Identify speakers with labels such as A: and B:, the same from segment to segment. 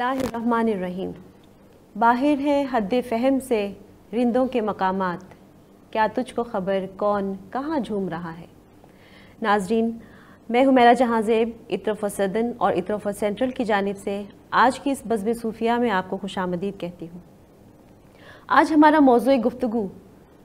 A: बिस्मिल्लाहिर्रहमानिर्रहीम। बाहिर है हद फ़हम से रिंदों के मकामात, क्या तुझको ख़बर कौन कहाँ झूम रहा है। नाज़रीन, मैं हुमैरा जहाँ ज़ेब इतरफ़ सदन और इतरफ़ सेंट्रल की जानिब से आज की इस बज़्म सूफ़िया में आपको खुशामदीद कहती हूँ। आज हमारा मौज़ूए गुफ्तगू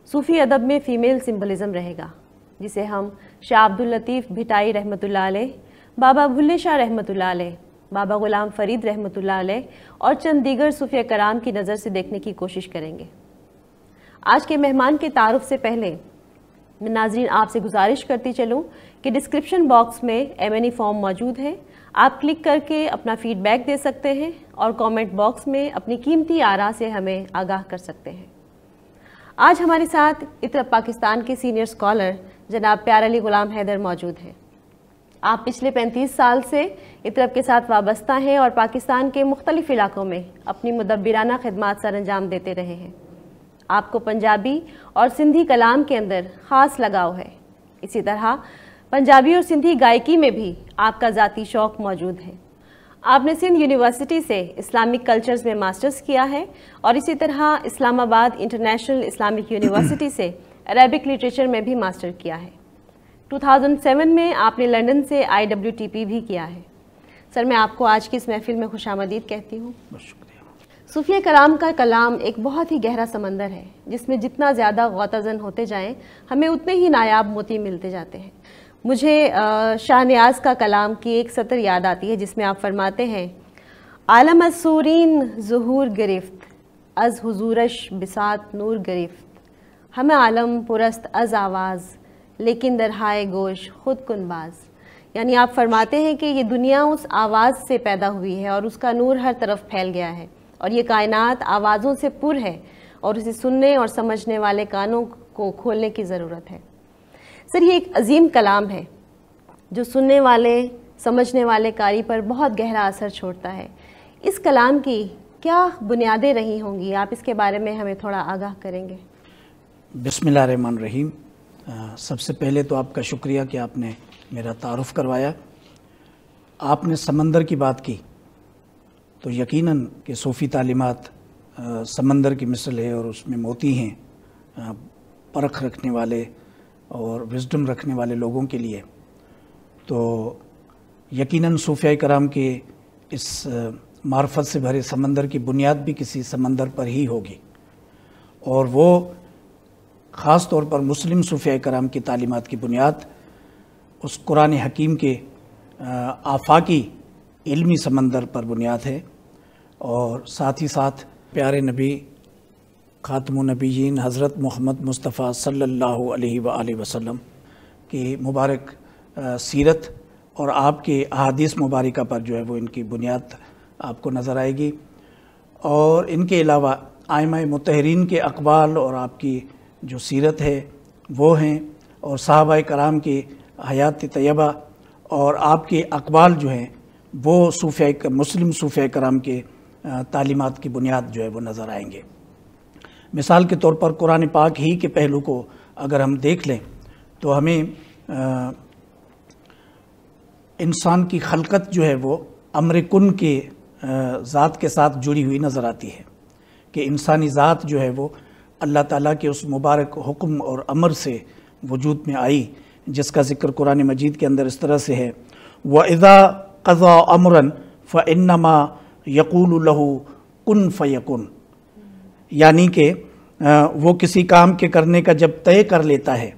A: सूफ़ी अदब में फ़ीमेल सिम्बलिज़म रहेगा, जिसे हम शाह अब्दुल लतीफ़ भिटाई रहमतुल्लाह अलैह, बाबा भुल्ले शाह रहमतुल्लाह अलैह, बाबा ग़ुलाम फ़रीद रहमतुल्लाह अलैह और चंद दीगर सूफ़िया कराम की नज़र से देखने की कोशिश करेंगे। आज के मेहमान के तारुफ़ से पहले मैं नाज़रीन आपसे गुजारिश करती चलूँ कि डिस्क्रिप्शन बॉक्स में M&E फॉर्म मौजूद है। आप क्लिक करके अपना फ़ीडबैक दे सकते हैं और कमेंट बॉक्स में अपनी कीमती आरा से हमें आगाह कर सकते हैं। आज हमारे साथ इतरफ़ पाकिस्तान के सीनियर स्कॉलर जनाब प्यार अली ग़ुलाम हैदर मौजूद हैं। आप पिछले 35 साल से इतरफ़ के साथ वाबस्ता हैं और पाकिस्तान के मुख्तलिफ इलाकों में अपनी मुदब्बिराना खिदमात सर अंजाम देते रहे हैं। आपको पंजाबी और सिंधी कलाम के अंदर ख़ास लगाव है। इसी तरह पंजाबी और सिंधी गायकी में भी आपका ज़ाती शौक़ मौजूद है। आपने सिंध यूनिवर्सिटी से इस्लामिक कल्चर्स में मास्टर्स किया है और इसी तरह इस्लामाबाद इंटरनेशनल इस्लामिक यूनिवर्सिटी से अरेबिक लिटरेचर में भी मास्टर किया है। 2007 में आपने लंदन से IWTP भी किया है। सर, मैं आपको आज की इस महफिल में खुशामदीद कहती हूँ। सूफ़िया कराम का कलाम एक बहुत ही गहरा समंदर है, जिसमें जितना ज़्यादा गौतज़न होते जाएं हमें उतने ही नायाब मोती मिलते जाते हैं। मुझे शाह नियाज़ का कलाम की एक सतर याद आती है, जिसमें आप फरमाते हैं, आलम असूरीन ज़ुहूर गिरफ्त अज़ हुज़ूरश बिसात नूर गिरफ्त, हमें आलम पुरस्त अज़ आवाज़ लेकिन दरहाए गोश खुद कुनबाज। यानी आप फरमाते हैं कि ये दुनिया उस आवाज़ से पैदा हुई है और उसका नूर हर तरफ फैल गया है और ये कायनात आवाज़ों से पुर है और उसे सुनने और समझने वाले कानों को खोलने की ज़रूरत है। सर, ये एक अजीम कलाम है जो सुनने वाले समझने वाले कारी पर बहुत गहरा असर छोड़ता है। इस कलाम की क्या बुनियादें रही होंगी, आप इसके बारे में हमें थोड़ा आगाह करेंगे?
B: बिस्मिल्लाहिर्रहमानिर्रहीम। सबसे पहले तो आपका शुक्रिया कि आपने मेरा तारुफ़ करवाया। आपने समंदर की बात की तो यकीनन कि सूफ़ी तालीमात समंदर की मिसल है और उसमें मोती हैं परख रखने वाले और विज़डम रखने वाले लोगों के लिए। तो यकीनन सूफ़िया कराम के इस मार्फत से भरे समंदर की बुनियाद भी किसी समंदर पर ही होगी और वो ख़ास तौर पर मुस्लिम सूफ़िया कराम की तालीमात की बुनियाद उस कुरान हकीम के आफाकी इल्मी समंदर पर बुनियाद है और साथ ही साथ प्यारे नबी ख़ातमुन नबीयीन हज़रत मोहम्मद मुस्तफ़ा सल्लल्लाहु अलैहि वआलिहि वसल्लम की मुबारक सीरत और आपके अहादीस मुबारका पर जो है वो इनकी बुनियाद आपको नज़र आएगी। और इनके अलावा आइमाए मुतहरीन के अक़वाल और आपकी जो सीरत है वो हैं और सहाबाए कराम की हयात तैयबा और आपके अक़वाल जो हैं वो सूफ़िया मुस्लिम सूफ़िया कराम के तालीमात की बुनियाद जो है वो नज़र आएंगे। मिसाल के तौर पर कुरान पाक ही के पहलू को अगर हम देख लें तो हमें इंसान की खलकत जो है वो अम्र कुन के ज़ात के साथ जुड़ी हुई नज़र आती है कि इंसानी ज़ात जो है वो अल्लाह ताला के उस मुबारक हुक्म और अमर से वजूद में आई, जिसका ज़िक्र कुरान मजीद के अंदर इस तरह से है, व इज़ा क़ज़ा अमरन फ़इन्नमा यक़ूलु लहू कुन फ़यकुन। यानी कि वो किसी काम के करने का जब तय कर लेता है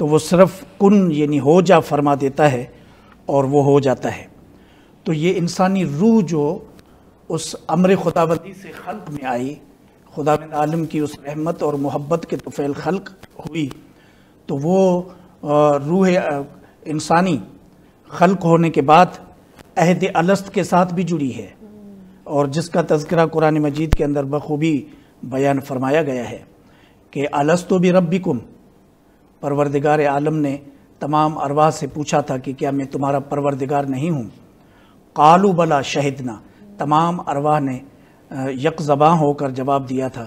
B: तो वो सिर्फ़ कुन यानी हो जा फरमा देता है और वो हो जाता है। तो ये इंसानी रूह जो उस अमर खुदाबंदी से खल्क़ में आई, खुदावंद आलम की उस रहमत और मोहब्बत के तुफ़ैल खल्क़ हुई, तो वो रूह इंसानी खल्क़ होने के बाद अहद अलस्त के साथ भी जुड़ी है और जिसका तज़किरा कुरान मजीद के अंदर बखूबी बयान फरमाया गया है कि अलस्तु बि रब्बिकुम, परवरदिगार आलम ने तमाम अरवाह से पूछा था कि क्या मैं तुम्हारा परवरदिगार नहीं हूँ। कालू बला शहिदना, तमाम अरवाह ने यक ज़बां होकर जवाब दिया था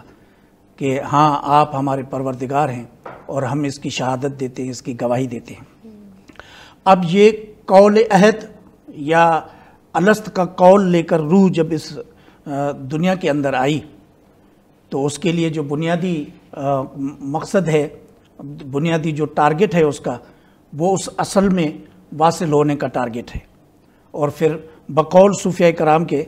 B: कि हाँ आप हमारे परवरदिगार हैं और हम इसकी शहादत देते हैं, इसकी गवाही देते हैं। अब ये कौल अहद या अलस्त का कौल लेकर रूह जब इस दुनिया के अंदर आई तो उसके लिए जो बुनियादी मकसद है, बुनियादी जो टारगेट है उसका, वो उस असल में वासिल होने का टारगेट है। और फिर बकौल सूफिया कराम के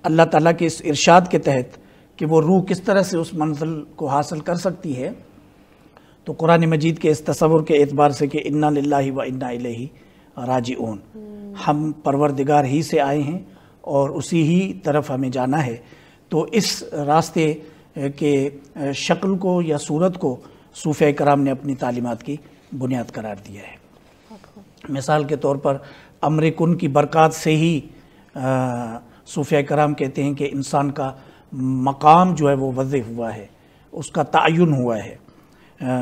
B: अल्लाह ताला के इस इरशाद के तहत कि वो रूह किस तरह से उस मंजिल को हासिल कर सकती है, तो कुरान मजीद के इस तसव्वुर के एतबार से कि इन्ना लिल्लाहि व इन्ना इलैहि राजिऊन, हम परवरदिगार ही से आए हैं और उसी ही तरफ हमें जाना है। तो इस रास्ते के शक्ल को या सूरत को सूफिया कराम ने अपनी तालीमात की बुनियाद करार दिया है। मिसाल के तौर पर अम्र कुन की बरक़ात से ही सूफिया कराम कहते हैं कि इंसान का मकाम जो है वो वज़े हुआ है, उसका तयन हुआ है।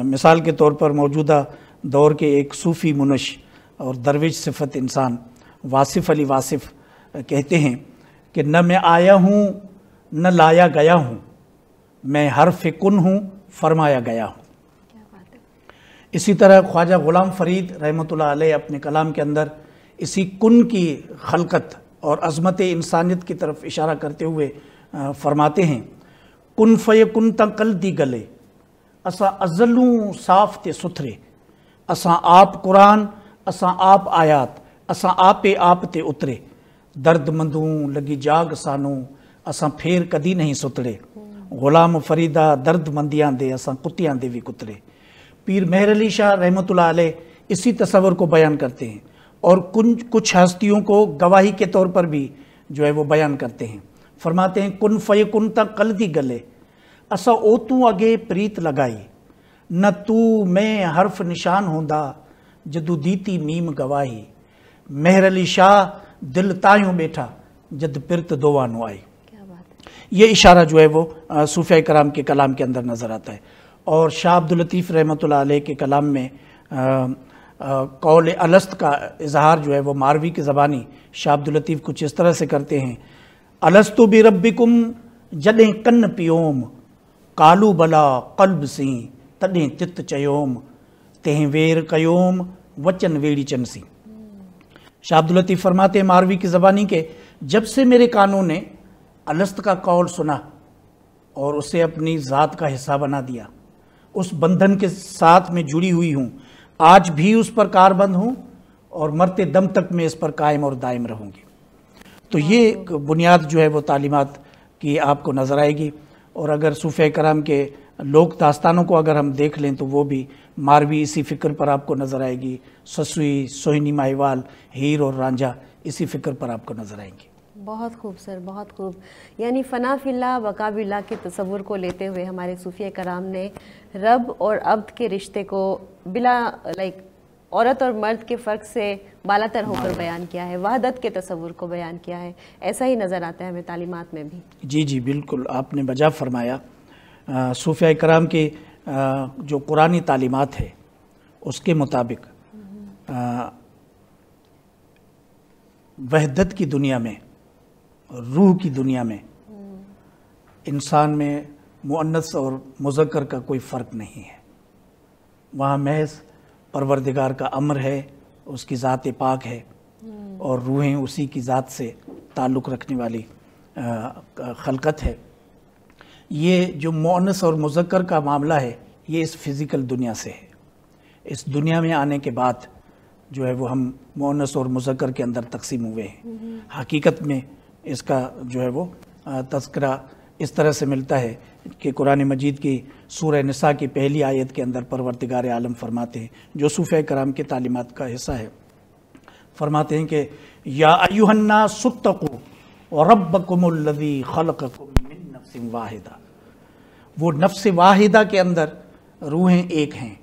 B: मिसाल के तौर पर मौजूदा दौर के एक सूफ़ी मुनश और दरवेश सिफत इंसान वासिफ़ अली वासिफ़ कहते हैं कि न मैं आया हूँ न लाया गया हूँ, मैं हर्फ़ कुन हूँ फरमाया गया हूँ। इसी तरह ख्वाजा ग़ुलाम फ़रीद रहमतुल्लाह अलैह अपने कलाम के अंदर इसी कुन की खलकत और अज़मत इंसानियत की तरफ इशारा करते हुए फरमाते हैं, कुन फ़यकुन तकल दी गले असां अज़लूं साफ़ ते सुथरे, असां आप कुरान असां आप आयात, असां आपे आप ते उतरे, दर्द मंदूं लगी जाग सानू असां फेर कदी नहीं सुतरे, ग़ुलाम फ़रीदा दर्द मंदियां दे असां कुतियां दे भी कुतरे। पीर मेहर अली शाह रहमतुल्लाह अलैह इसी तसव्वुर को बयान करते हैं और कुछ हस्तियों को गवाही के तौर पर भी जो है वो बयान करते हैं। फरमाते हैं, कुन फ़यकुन तक कल्दी गले असा ओ तू अगे प्रीत लगाई, न तू मैं हर्फ निशान होंदा जदू दीती मीम गवाही, मेहर अली शाह दिल तायूं बैठा जद पिरत दोवानु आई। ये इशारा जो है वो सूफिया कराम के कलाम के अंदर नज़र आता है। और शाह अब्दुल लतीफ़ रहमतुल्लाह अलैह के कलाम में कौल अलस्त का इजहार जो है वो मारवी की ज़बानी शाह अब्दुल लतीफ़ कुछ इस तरह से करते हैं, अलस्तु बि रब्बिकुम जॾहिं कन पियोम, कालू भला क़ल्ब सी तॾहिं तित चयोम, तंहिं वेर कयोम वचन वेड़ी चनसी। शाह अब्दुल लतीफ़ फरमाते हैं मारवी की ज़बानी के, जब से मेरे कानों ने अलस्त का कौल सुना और उसे अपनी ज़ात का हिस्सा बना दिया, उस बंधन के साथ में जुड़ी हुई हूँ, आज भी उस पर कारबंद हूँ और मरते दम तक मैं इस पर कायम और दायम रहूँगी। तो ये बुनियाद जो है वो तालीमात की आपको नज़र आएगी। और अगर सूफिया कराम के लोक दास्तानों को अगर हम देख लें तो वो भी मारवी इसी फ़िक्र पर आपको नज़र आएगी, ससुई, सोहिनी माहिवाल, हीर और रांझा इसी फ़िक्र पर आपको नज़र आएंगी।
A: बहुत खूब सर, बहुत खूब। यानी फ़ना फिल्ला बका बिल्ला के तसव्वुर को लेते हुए हमारे सूफिया कराम ने रब और अब्द के रिश्ते को बिला औरत और मर्द के फ़र्क से बालातर होकर बयान किया है, वहदत के तसव्वुर को बयान किया है। ऐसा ही नज़र आता है हमें तालीमात में भी। जी
B: जी बिल्कुल, आपने बजा फरमाया। सूफिया कराम की जो कुरानी तालीमात है उसके मुताबिक वहदत की दुनिया में, रूह की दुनिया में इंसान में मुअन्नस और मुज़क्कर का कोई फ़र्क नहीं है। वहाँ महज परवरदिगार का अम्र है, उसकी ज़ात पाक है और रूहें उसी की ज़ात से ताल्लुक़ रखने वाली खलकत है। ये जो मुअन्नस और मुज़क्कर का मामला है ये इस फ़िज़िकल दुनिया से है। इस दुनिया में आने के बाद जो है वो हम मुअन्नस और मुज़क्कर के अंदर तकसीम हुए हैं। हकीकत में इसका जो है वो तज़किरा इस तरह से मिलता है कि कुरान मजीद की सूरह निसा की पहली आयत के अंदर परवरदिगार आलम फरमाते हैं, जो सूफिया कराम के तालीमात का हिस्सा है, फरमाते हैं कि या अय्युहन्नास सुत्तकू व रब्बकुमुल्लज़ी खलक़कुम मिन नफ्सिन वाहिदा। वो नफ्स वाहिदा के अंदर रूहें एक हैं,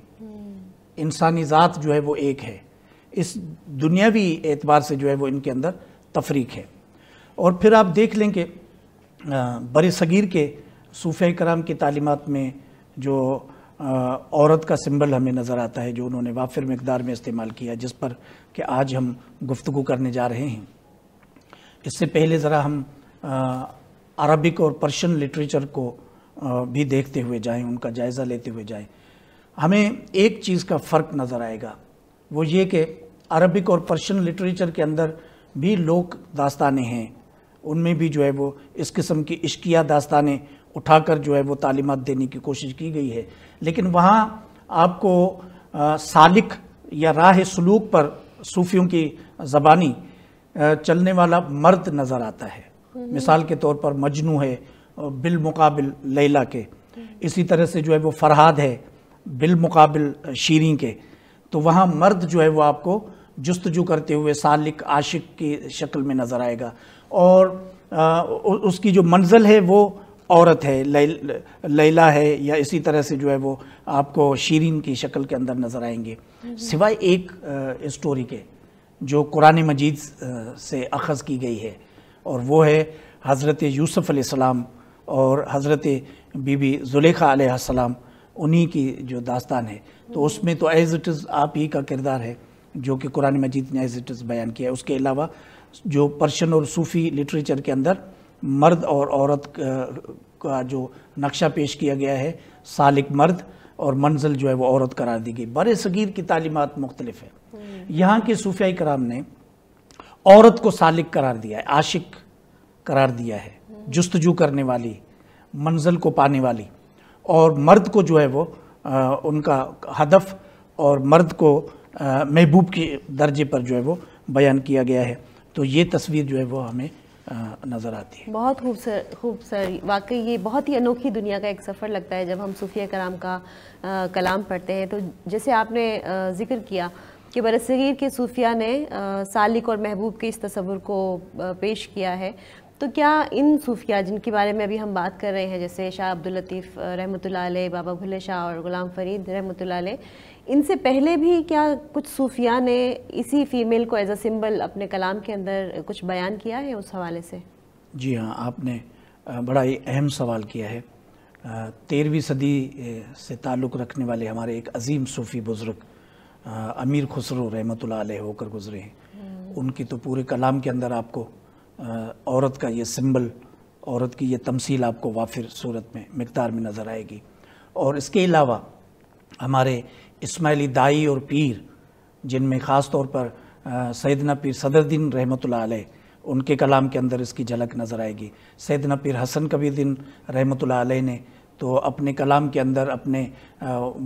B: इंसानी ज़ात जो है वो एक है। इस दुनियावी एतबार से जो है वो इनके अंदर तफरीक है। और फिर आप देख लें कि बड़े सगीर के सूफिया कराम की तालीमात में जो औरत का सिंबल हमें नज़र आता है, जो उन्होंने वाफिर मिक़दार में इस्तेमाल किया, जिस पर कि आज हम गुफ्तगू करने जा रहे हैं। इससे पहले ज़रा हम अरबिक और पर्शियन लिटरेचर को भी देखते हुए जाएं, उनका जायज़ा लेते हुए जाएं। हमें एक चीज़ का फ़र्क नज़र आएगा, वो ये कि अरबिक और पर्शियन लिटरेचर के अंदर بھی لوک داستانیں ہیں، ان میں بھی جو ہے وہ اس قسم کی عشقیہ داستانیں اٹھا کر جو ہے وہ تعلیمات دینے کی کوشش کی گئی ہے، لیکن وہاں آپ کو سالک یا راہ سلوک پر صوفیوں کی زبانی چلنے والا مرد نظر آتا ہے۔ مثال کے طور پر مجنوں ہے بالمقابل لیلا کے، اسی طرح سے جو ہے وہ فرہاد ہے بالمقابل شیریں کے، تو وہاں مرد جو ہے وہ آپ کو جستجو کرتے ہوئے سالک عاشق کی شکل میں نظر آئے گا، اور اس کی جو منزل ہے وہ عورت ہے، لیلا ہے، یا اسی طرح سے جو ہے وہ آپ کو شیرین کی شکل کے اندر نظر آئیں گے، سوائے ایک اسٹوری کے جو قرآن مجید سے اخذ کی گئی ہے، اور وہ ہے حضرت یوسف علیہ السلام اور حضرت بی بی زلیخا علیہ السلام، انہی کی جو داستان ہے، تو اس میں تو ایز اٹ از آپ ہی کا کردار ہے جو کہ قرآن مجید نے ایز اٹ از بیان کیا ہے۔ اس کے علاوہ جو پرشین اور صوفی لٹریچر کے اندر مرد اور عورت کا جو نقشہ پیش کیا گیا ہے، سالک مرد اور منزل جو ہے وہ عورت قرار دی گئی۔ بر صغیر کی تعلیمات مختلف ہے، یہاں کے صوفیاء کرام نے عورت کو سالک قرار دیا ہے، عاشق قرار دیا ہے، جستجو کرنے والی، منزل کو پانے والی، اور مرد کو جو ہے وہ ان کا ہدف اور مرد کو محبوب کے درجے پر جو ہے وہ بیان کیا گیا ہے، تو یہ تصویر جو ہے وہ ہمیں نظر آتی ہے۔
A: بہت خوبصورت، واقعی یہ بہت ہی انوکھی دنیا کا ایک سفر لگتا ہے جب ہم صوفیہ کرام کا کلام پڑھتے ہیں۔ تو جیسے آپ نے ذکر کیا کہ برصغیر کے صوفیہ نے سالک اور محبوب کے اس تصور کو پیش کیا ہے، تو کیا ان صوفیہ جن کے بارے میں ابھی ہم بات کر رہے ہیں، جیسے شاہ عبداللطیف رحمۃ اللہ علیہ، بابا بھلے شاہ اور غلام فرید رحمۃ اللہ علیہ، ان سے پہلے بھی کیا کچھ صوفیہ نے اسی فیمیل کو ایز اے سمبل اپنے کلام کے اندر کچھ بیان کیا ہے اس حوالے سے؟
B: جی ہاں، آپ نے بڑا ہی اہم سوال کیا ہے۔ 13ویں صدی سے تعلق رکھنے والے ہمارے ایک عظیم صوفی بزرگ امیر خسرو رحمۃ اللہ علیہ ہو کر گزرے ہیں، ان کی تو پورے کلام کے اندر آپ کو عورت کا یہ سمبل، عورت کی یہ تمثیل آپ کو وافر صورت میں مقدار میں نظر آئے گی۔ اور اس کے علاوہ ہمارے اسماعیلی دائی اور پیر، جن میں خاص طور پر سیدنا پیر صدر دین رحمۃ اللہ علیہ، ان کے کلام کے اندر اس کی جھلک نظر آئے گی۔ سیدنا پیر حسن کبیر دین رحمۃ اللہ علیہ نے تو اپنے کلام کے اندر اپنے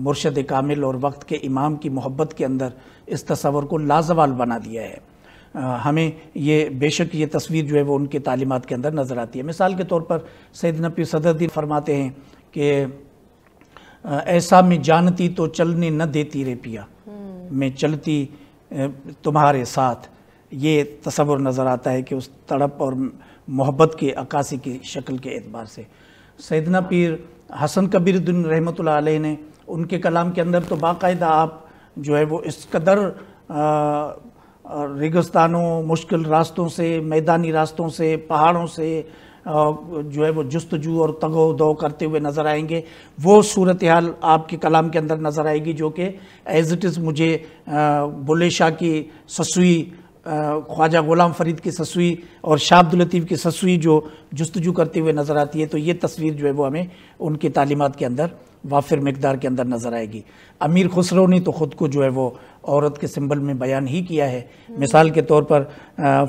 B: مرشد کامل اور وقت کے امام کی محبت کے اندر اس تصور کو لازوال بنا دیا ہے۔ ہمیں یہ بے شک یہ تصویر جو ہے وہ ان کے تعلیمات کے اندر نظر آتی ہے۔ مثال کے طور پر سیدنا پیر صدر دین فرماتے ہیں کہ ایسا میں جانتی تو چلنے نہ دیتی رے پیا، میں چلتی تمہارے ساتھ، یہ تصور نظر آتا ہے کہ اس تڑپ اور محبت کے عکاسی کی شکل کے اعتبار سے۔ سیدنا پیر حسن کبیر دین رحمۃ اللہ علیہ نے ان کے کلام کے اندر تو باقاعدہ آپ جو ہے وہ اس قدر ریگستانوں، مشکل راستوں سے، میدانی راستوں سے، پہاڑوں سے جو ہے وہ جستجو اور تگ و دو کرتے ہوئے نظر آئیں گے۔ وہ صورتحال آپ کے کلام کے اندر نظر آئے گی جو کہ ایز اٹ از مجھے بلے شاہ کی سسوئی، خواجہ غلام فرید کی سسوئی اور شاہ عبداللطیف کی سسوئی جو جستجو کرتے ہوئے نظر آتی ہے، تو یہ تصویر جو ہے وہ ہمیں ان کی تعلیمات کے اندر وافر مقدار کے اندر نظر آئے گی۔ امیر خسرو نے تو خود کو جو ہے وہ عورت کے سمبل میں بیان ہی کیا ہے۔ مثال کے طور پر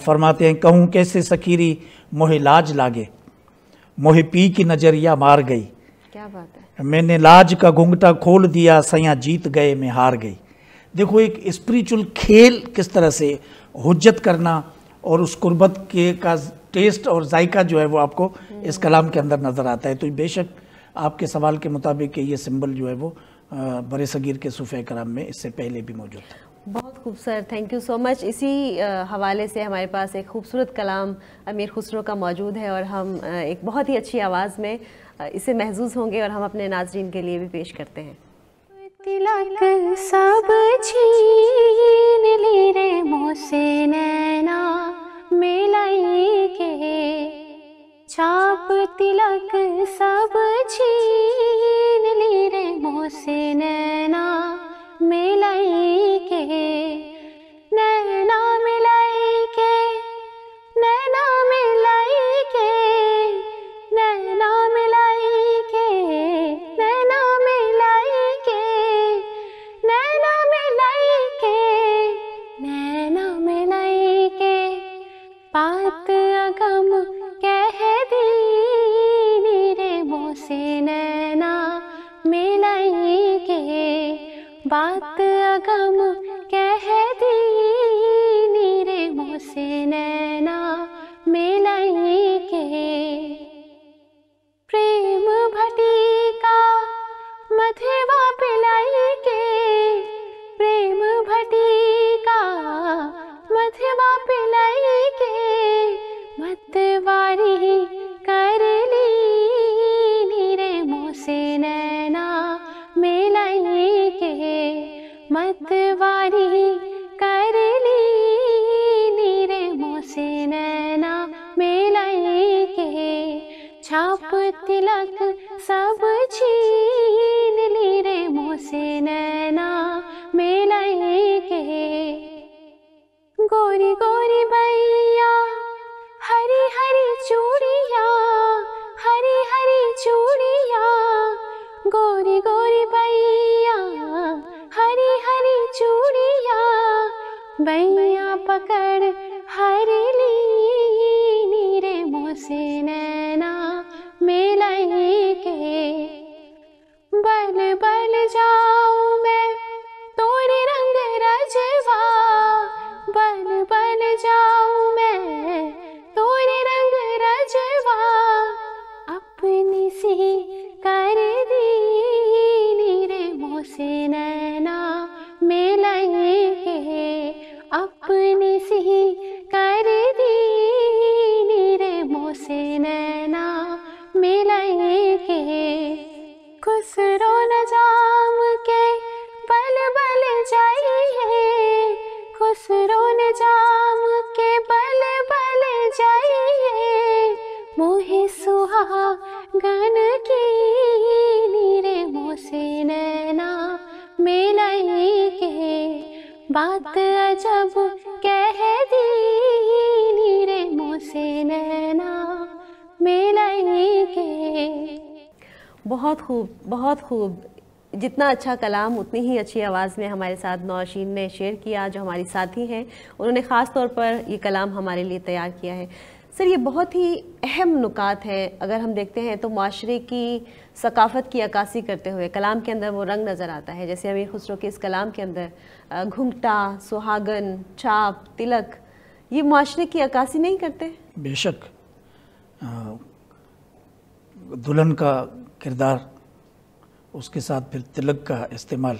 B: فرماتے ہیں، کہوں کیسے سکیری موہ لاج لاگے، موہ پی کی نظریہ مار گئی،
A: کیا بات ہے،
B: میں نے لاج کا گھنگٹا کھول دیا، سیاں جیت گئے میں ہار گئی۔ دیکھو ایک اسپریچول کھیل کس طرح سے حجت کرنا اور اس قربت کے کا ٹیسٹ اور ذائقہ جو ہے وہ آپ کو اس کلام کے اندر نظر آتا ہے۔ تو بے شک آپ کے سوال کے مطابق کہ یہ سمبل جو ہے وہ برِ صغیر کے صوفیہ کرام میں اس سے پہلے بھی موجود تھا۔
A: بہت خوبصورت، تھینک یو سو مچ۔ اسی حوالے سے ہمارے پاس ایک خوبصورت کلام امیر خسرو کا موجود ہے، اور ہم ایک بہت ہی اچھی آواز میں اسے محظوظ ہوں گے اور ہم اپنے ناظرین کے لیے بھی پیش کرتے ہیں۔
C: تلک سب چھین لی رے منہ سے نینا ملائی کے، چھاپ تلک سب چھین لی رے منہ سے نینا ملائی کے، نینا ملائی کے، نینا ملائی کے، نینا ملائی کے، نینا ملائی کے، نینا ملائی کے، نینا ملائی کے، बात अगम कह दी नीरे मुँह से नैना मिलाई के। प्रेम भटिका मथवा पिलाई के, प्रेम भटिका मथवा पिलाई के, मतवारी कर ली नीरे मुँह से नैना मिलाई के, मतवारी कर ली नीरे मुँह से नैना मिलाई के। छाप तिलक सब छीन ली रे मुँह से नैना मिलाई के। गोरी गोरी बैया हरी हरी चूड़िया, हरी हरी चूड़िया, गोरी गोरी बैया हरी हरी चूड़िया, बैया पकड़ हर ली नीरे मुँह से नैना मिलाई के। बल बल जाऊं मैं तोरे रंग रजवा, बल बल जाऊं मैं तोरे रंग रजवा, अपनी सी कर दी नीरे मुँह से नैना मिलाई के, अपनी सी कर दी नीरे मुँह से नैना मिलाई के। खुसरो न जाम के बल बल जाइए, खुसरो न जाम के बल बल जाइए, मोहे सुहागन की नीरे मुँह से नैना मिलाई के। बात अजब कह दी नीरे मुँह से नैना मिलाई के।
A: बहुत खूब, बहुत खूब। जितना अच्छा कलाम उतनी ही अच्छी आवाज़ में हमारे साथ नौशीन ने शेयर किया, जो हमारी साथी हैं। उन्होंने ख़ास तौर पर ये कलाम हमारे लिए तैयार किया है। सर, ये बहुत ही अहम नुकात हैं। अगर हम देखते हैं तो माशरे की सकाफ़त की अक्कासी करते हुए कलाम के अंदर वो रंग नज़र आता है। जैसे अमीर खुसरो के इस कलाम के अंदर घुंघटा, सुहागन, छाप, तिलक, ये माशरे की अक्कासी नहीं करते?
B: बेशक। दुल्हन का किरदार, उसके साथ फिर तिलक का इस्तेमाल,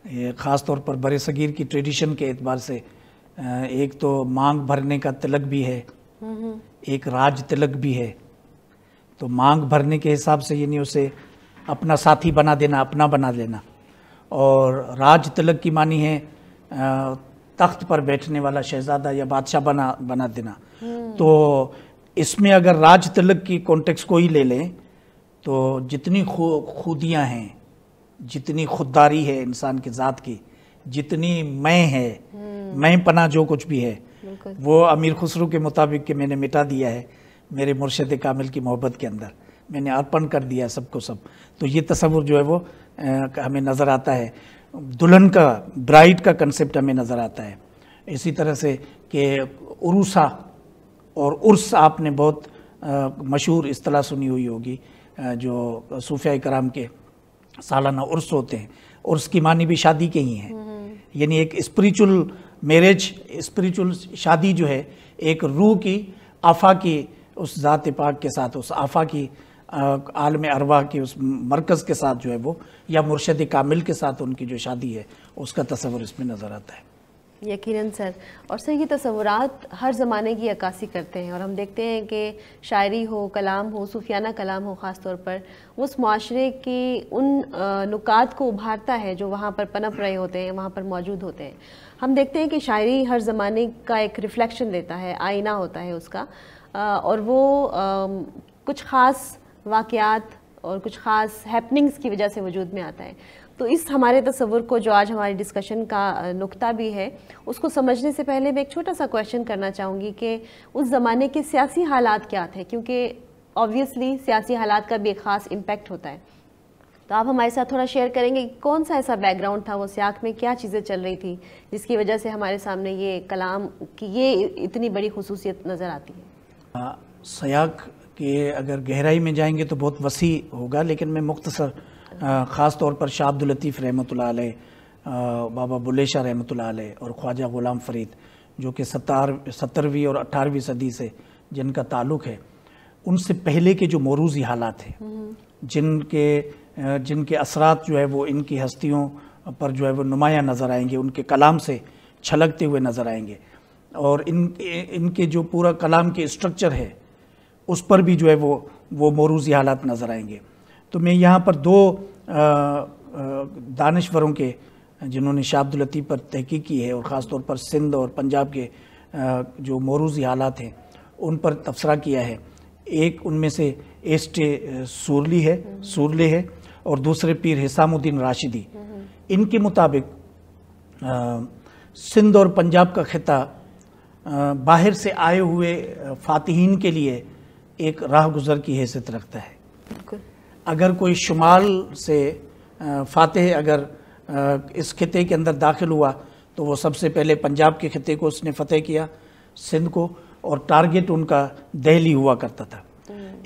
B: ये ख़ास तौर पर बड़े सगीर की ट्रेडिशन के एतबार से एक तो मांग भरने का तिलक भी है, एक राज तिलक भी है। तो मांग भरने के हिसाब से यानी उसे अपना साथी बना देना, अपना बना लेना, और राज तिलक की मानी है तख्त पर बैठने वाला शहजादा या बादशाह बना देना। तो इसमें अगर राज तिलक की कॉन्टेक्स्ट को ही ले लें तो जितनी खूदियाँ हैं, जितनी खुददारी है इंसान की ज़ात की, जितनी मैं है, मैं पना जो कुछ भी है, वो अमीर खुसरो के मुताबिक कि मैंने मिटा दिया है मेरे मुर्शिद कामिल की मोहब्बत के अंदर, मैंने अर्पण कर दिया है सबको सब। तो ये तसव्वुर जो है वो हमें नज़र आता है। दुल्हन का, ब्राइड का कंसेप्ट हमें नज़र आता है। इसी तरह से कि उरूसा और उर्स, आपने बहुत मशहूर इस्तिलाह सुनी हुई होगी, जो सूफिया कराम के सालाना उर्स होते हैं। उर्स की मानी भी शादी के ही हैं, यानी एक स्पिरिचुअल मैरिज, स्पिरिचुअल शादी जो है एक रूह की, आफा की, उस ज़ात पाक के साथ, उस आफा की, आलम अरवाह की उस मरकज़ के साथ जो है वो, या मुर्शिद कामिल के साथ उनकी जो शादी है, उसका तस्वुर इसमें नज़र आता है।
A: यकीनन सर। और सर, ये तस्वुरात हर ज़माने की अक्कासी करते हैं, और हम देखते हैं कि शायरी हो, कलाम हो, सूफियाना कलाम हो, ख़ास तौर पर वो उस माशरे की उन नुकात को उभारता है जो वहाँ पर पनप रहे होते हैं, वहाँ पर मौजूद होते हैं। हम देखते हैं कि शायरी हर ज़माने का एक रिफ्लेक्शन देता है, आईना होता है उसका, और वो कुछ ख़ास वाक़यात और कुछ ख़ास हैपनिंग्स की वजह से वजूद में आता है। तो इस हमारे तस्वुर को, जो आज हमारी डिस्कशन का नुक्ता भी है, उसको समझने से पहले मैं एक छोटा सा क्वेश्चन करना चाहूँगी कि उस ज़माने के सियासी हालात क्या थे, क्योंकि ऑब्वियसली सियासी हालात का भी एक ख़ास इम्पैक्ट होता है। तो आप हमारे साथ थोड़ा शेयर करेंगे कि कौन सा ऐसा बैकग्राउंड था, वो सियाक में क्या चीज़ें चल रही थी जिसकी वजह से हमारे सामने ये कलाम की ये इतनी बड़ी खुसूसियत नज़र आती है?
B: सियाक के अगर गहराई में जाएंगे तो बहुत वसी होगा, लेकिन मैं मुख्तसर ख़ास तौर पर शाह अब्दुल लतीफ़ रहमतुल्लाह अलैह, बाबा बुल्ले शाह रहमतुल्लाह अलैह और ख्वाजा ग़ुलाम फ़रीद, जो कि 17वीं और 18वीं सदी से जिनका ताल्लुक़ है, उनसे पहले के जो मौरूज़ी हालात हैं, जिनके असरात जो है वो इनकी हस्तियों पर जो है वो नुमायाँ नज़र आएंगे, उनके कलाम से छलकते हुए नज़र आएंगे, और इनके जो पूरा कलाम के स्ट्रक्चर है उस पर भी जो है वो मौरूज़ी हालात नज़र आएंगे। तो मैं यहाँ पर दो दानिश्वरों के जिन्होंने शाह अब्दुल लतीफ़ पर तहकीक की है और ख़ास तौर पर सिंध और पंजाब के जो मौरूज़ी हालात हैं उन पर तबसरा किया है। एक उनमें से एस्टे सूरले है और दूसरे पीर हिसामुद्दीन राशिदी। इनके मुताबिक सिंध और पंजाब का खिता बाहर से आए हुए फ़ातिहीन के लिए एक राह गुज़र की हैसियत रखता है। अगर कोई शुमाल से फ़ातिह अगर इस खिते के अंदर दाखिल हुआ तो वो सबसे पहले पंजाब के खिते को उसने फ़तेह किया, सिंध को, और टारगेट उनका दिल्ली हुआ करता था।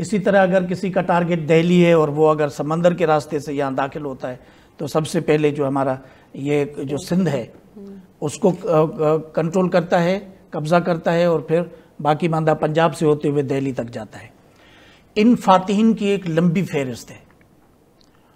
B: इसी तरह अगर किसी का टारगेट दिल्ली है और वो अगर समंदर के रास्ते से यहाँ दाखिल होता है तो सबसे पहले जो हमारा ये जो सिंध है उसको कंट्रोल करता है, कब्ज़ा करता है, और फिर बाकी मांदा पंजाब से होते हुए दिल्ली तक जाता है। इन फ़ातिहीन की एक लंबी फहरिस्त है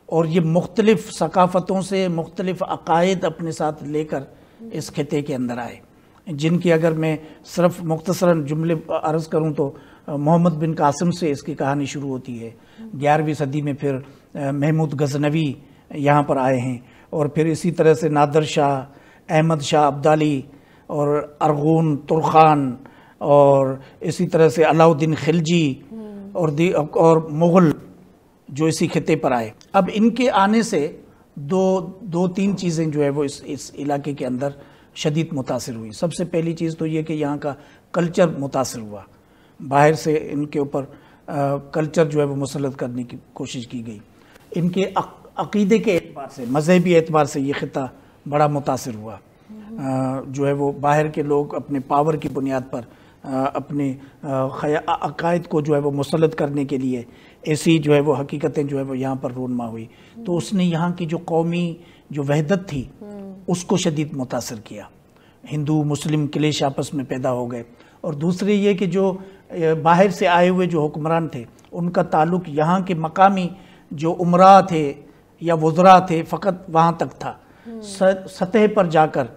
B: और ये मुख्तलिफ़ सकाफ़तों से मुख्तलिफ़ अक़ायद अपने साथ लेकर इस खिते के अंदर आए, जिनकी अगर मैं सिर्फ मुख्तसरन जुमले अर्ज़ करूँ तो मोहम्मद बिन कासिम से इसकी कहानी शुरू होती है। 11वीं सदी में फिर महमूद गज़नवी यहाँ पर आए हैं, और फिर इसी तरह से नादर शाह, अहमद शाह अब्दाली और अरगून तुर्खान, और इसी तरह से अलाउद्दीन खिलजी और मुग़ल जो इसी खिते पर आए। अब इनके आने से दो तीन चीज़ें जो है वो इस इलाके के अंदर शदीद मुतासिर हुई। सबसे पहली चीज़ तो ये कि यहाँ का कल्चर मुतासिर हुआ, बाहर से इनके ऊपर कल्चर जो है वो मुसल्लत करने की कोशिश की गई। इनके अक़ीदे के एतबार से, मज़हबी एतबार से ये खिता बड़ा मुतासिर हुआ। जो है वो बाहर के लोग अपने पावर की बुनियाद पर अपने अक़ायद को जो है वो मुसल्लत करने के लिए ऐसी जो है वो हकीकतें जो है वो यहाँ पर रूनमा हुई, तो उसने यहाँ की जो कौमी जो वहदत थी उसको शदीद मुतासिर किया। हिंदू मुस्लिम क्लेश आपस में पैदा हो गए, और दूसरे ये कि जो बाहर से आए हुए जो हुक्मरान थे उनका ताल्लुक़ यहाँ के मकामी जो उमरा थे या वज़रा थे फ़कत वहाँ तक था। सतह पर जाकर,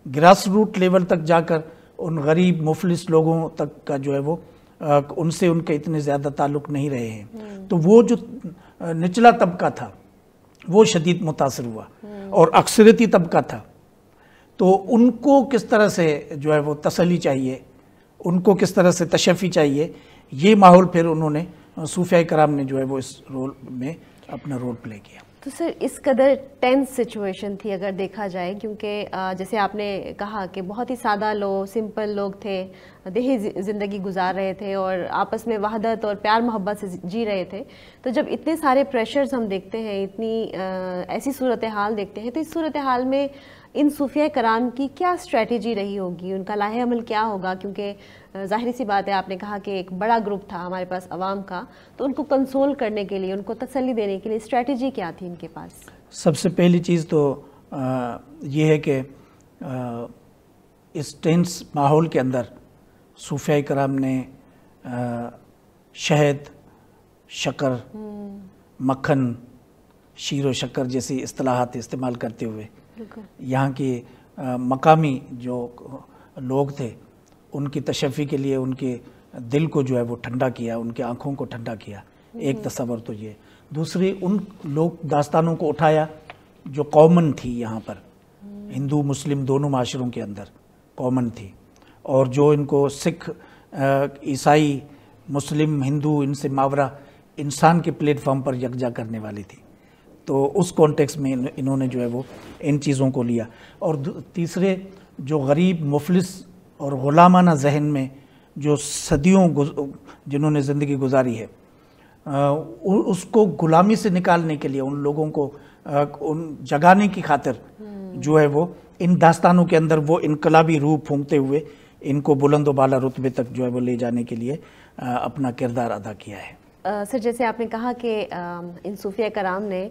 B: ग्रास रूट लेवल तक जाकर उन गरीब मुफलिस लोगों तक का जो है वो उनसे उनके इतने ज़्यादा ताल्लुक़ नहीं रहे हैं। तो वो जो निचला तबका था वो शदीद मुतासिर हुआ, और अक्सरियती तबका था, तो उनको किस तरह से जो है वो तसल्ली चाहिए, उनको किस तरह से तशफ़ी चाहिए, ये माहौल फिर उन्होंने सूफिया कराम ने जो है वो इस रोल में अपना रोल प्ले किया।
A: तो सर इस कदर टेंस सिचुएशन थी अगर देखा जाए, क्योंकि जैसे आपने कहा कि बहुत ही सादा लोग, सिंपल लोग थे, देही ज़िंदगी गुजार रहे थे और आपस में वहदत और प्यार मोहब्बत से जी रहे थे। तो जब इतने सारे प्रेशर्स हम देखते हैं, इतनी ऐसी सूरत हाल देखते हैं, तो इस सूरत हाल में इन सूफिया कराम की क्या स्ट्रेटजी रही होगी, उनका लाहे अमल क्या होगा? क्योंकि ज़ाहिर सी बात है, आपने कहा कि एक बड़ा ग्रुप था हमारे पास अवाम का, तो उनको कंसोल करने के लिए, उनको तसल्ली देने के लिए स्ट्रेटजी क्या थी इनके पास?
B: सबसे पहली चीज़ तो ये है कि इस टेंस माहौल के अंदर सूफिया कराम ने शहद, शक्कर, मक्खन, शीर व शक्कर जैसी इस्तिलाहात इस्तेमाल करते हुए यहाँ के मकामी जो लोग थे उनकी तशफ़ी के लिए उनके दिल को जो है वो ठंडा किया, उनके आँखों को ठंडा किया। एक तस्वर तो ये। दूसरी, उन लोग दास्तानों को उठाया जो कॉमन थी यहाँ पर, हिंदू मुस्लिम दोनों माशरों के अंदर कॉमन थी, और जो इनको सिख, ईसाई, मुस्लिम, हिंदू, इनसे मावरा इंसान के प्लेटफॉर्म पर यकजा करने वाली थी। तो उस कॉन्टेक्स्ट में इन्होंने जो है वो इन चीज़ों को लिया। और तीसरे, जो गरीब मुफलिस और ग़ुलामाना जहन में जो सदियों जिन्होंने ज़िंदगी गुजारी है, उसको ग़ुलामी से निकालने के लिए, उन लोगों को उन जगाने की खातिर जो है वो इन दास्तानों के अंदर वो इनकलाबी रूह फूंकते हुए इनको बुलंद व बाला रुतबे तक जो है वो ले जाने के लिए अपना किरदार अदा किया है।
A: सर, जैसे आपने कहा कि इन सूफिया कराम ने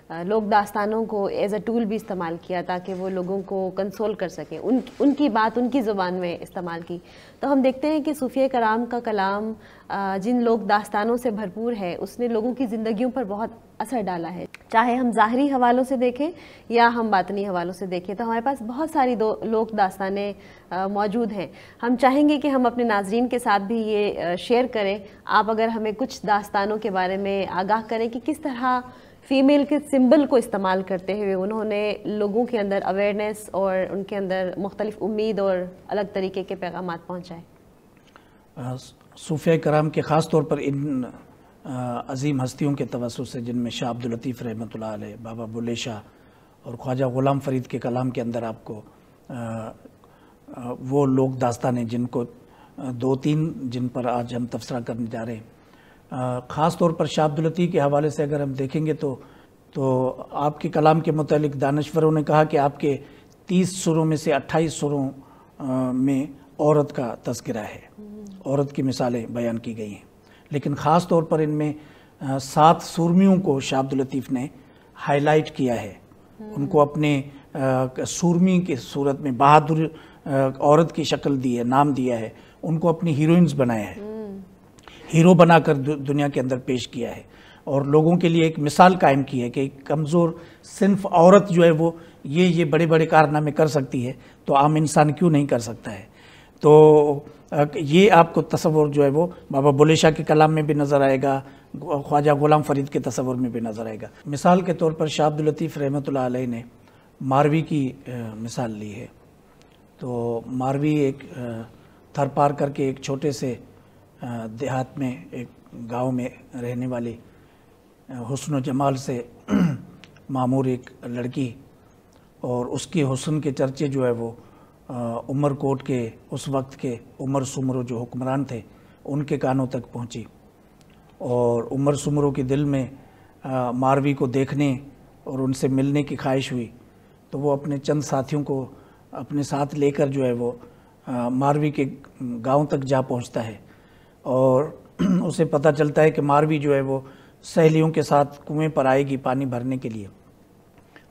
A: لوگ داستانوں کو ایز اے ٹول بھی استعمال کیا تاکہ وہ لوگوں کو کنسول کر سکیں، ان کی بات ان کی زبان میں استعمال کی. تو ہم دیکھتے ہیں کہ صوفیہ کرام کا کلام جن لوگ داستانوں سے بھرپور ہے اس نے لوگوں کی زندگیوں پر بہت اثر ڈالا ہے. چاہے ہم ظاہری حوالوں سے دیکھیں یا ہم باطنی حوالوں سے دیکھیں تو ہمارے پاس بہت ساری لوک داستانیں موجود ہیں. ہم چاہیں گے کہ ہم اپنے ناظرین کے ساتھ بھی یہ شیئر کریں. آپ اگر ہمیں کچھ داستانوں کے بارے میں آگاہ کریں کہ کس طرح فیمیل کے سمبل کو استعمال کرتے ہوئے انہوں نے لوگوں کے اندر اویئرنیس اور ان کے اندر مختلف امید اور الگ طریقے کے پیغامات پہنچائے.
B: صوفیہ کرام کے خاص طور پر ان عظیم ہستیوں کے توسط سے جن میں شاہ عبداللطیف رحمۃ اللہ علیہ، بابا بلے شاہ اور خواجہ غلام فرید کے کلام کے اندر آپ کو وہ لوگ داستانیں جن کو 2-3 جن پر آج ہم تبصرہ کرنے جا رہے ہیں، خاص طور پر شاہ عبداللطیف کے حوالے سے اگر ہم دیکھیں گے تو آپ کے کلام کے متعلق دانشوروں نے کہا کہ آپ کے 30 سروں میں سے 28 سروں میں عورت کا تذکرہ ہے، عورت کی مثالیں بیان کی گئی ہیں. لیکن خاص طور پر ان میں 7 سورمیوں کو شاہ عبداللطیف نے ہائی لائٹ کیا ہے. ان کو اپنے سورمی کی صورت میں بہادر عورت کی شکل دی ہے، نام دیا ہے، ان کو اپنی ہیروئنز بنایا ہے، ہیرو بنا کر دنیا کے اندر پیش کیا ہے اور لوگوں کے لیے ایک مثال قائم کی ہے کہ ایک کمزور صنف عورت جو ہے وہ یہ بڑے بڑے کارنامے کر سکتی ہے تو عام انسان کیوں نہیں کر سکتا ہے. تو یہ آپ کو تصور جو ہے وہ بابا بلے شاہ کے کلام میں بھی نظر آئے گا، خواجہ غلام فرید کے تصور میں بھی نظر آئے گا. مثال کے طور پر شاہ عبداللطیف رحمۃ اللہ علیہ نے ماروی کی مثال لی ہے. تو ماروی ایک تھر پار کر کے ایک چھوٹے سے دیہات میں ایک گاؤں میں رہنے والی حسن و جمال سے معمور ایک لڑکی اور اس کے حسن کے چرچے جو ہے وہ عمر کوٹ کے اس وقت کے عمر سمرو جو حکمران تھے ان کے کانوں تک پہنچی اور عمر سمرو کے دل میں ماروی کو دیکھنے اور ان سے ملنے کی خواہش ہوئی. تو وہ اپنے چند ساتھیوں کو اپنے ساتھ لے کر جو ہے وہ ماروی کے گاؤں تک جا پہنچتا ہے اور اسے پتہ چلتا ہے کہ ماروی جو ہے وہ سہیلیوں کے ساتھ کنویں پر آئے گی پانی بھرنے کے لیے.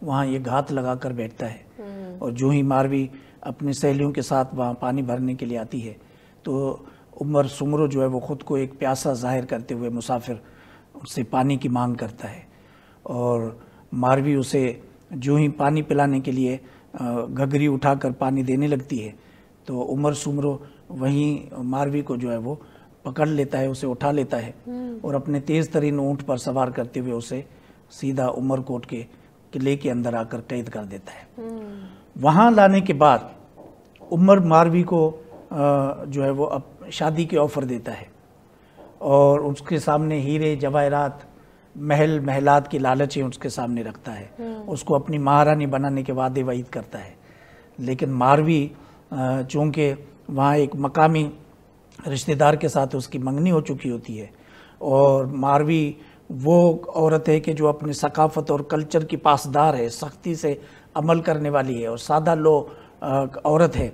B: وہاں یہ گھات لگا کر بیٹھتا ہے اور جو ہی ماروی اپنی سہیلیوں کے ساتھ وہاں پانی بھرنے کے لیے آتی ہے تو عمر سمرو جو ہے وہ خود کو ایک پیاسا ظاہر کرتے ہوئے مسافر اس سے پانی کی مانگ کرتا ہے اور ماروی اسے جو ہی پانی پلانے کے لیے گھگری اٹھا کر پانی دینے لگتی ہے تو عمر سمرو وہیں ماروی کو جو ہے وہ پکڑ لیتا ہے، اسے اٹھا لیتا ہے اور اپنے تیز ترین اونٹ پر سوار کرتے ہوئے اسے سیدھا عمر کوٹ کے قلعے کے اندر آ کر قید کر دیتا ہے. وہاں لانے کے بعد عمر ماروی کو جو ہے وہ اب شادی کے آفر دیتا ہے اور اس کے سامنے ہیرے جواہرات محل محلات کی لالچیں اس کے سامنے رکھتا ہے، اس کو اپنی مہارانی بنانے کے وعدے وعید کرتا ہے. لیکن ماروی چونکہ وہاں ایک مقامی رشتہ دار کے ساتھ اس کی منگنی ہو چکی ہوتی ہے اور ماروی وہ عورت ہے کہ جو اپنے ثقافت اور کلچر کی پاسدار ہے، سختی سے عمل کرنے والی ہے اور سادہ لو عورت ہے،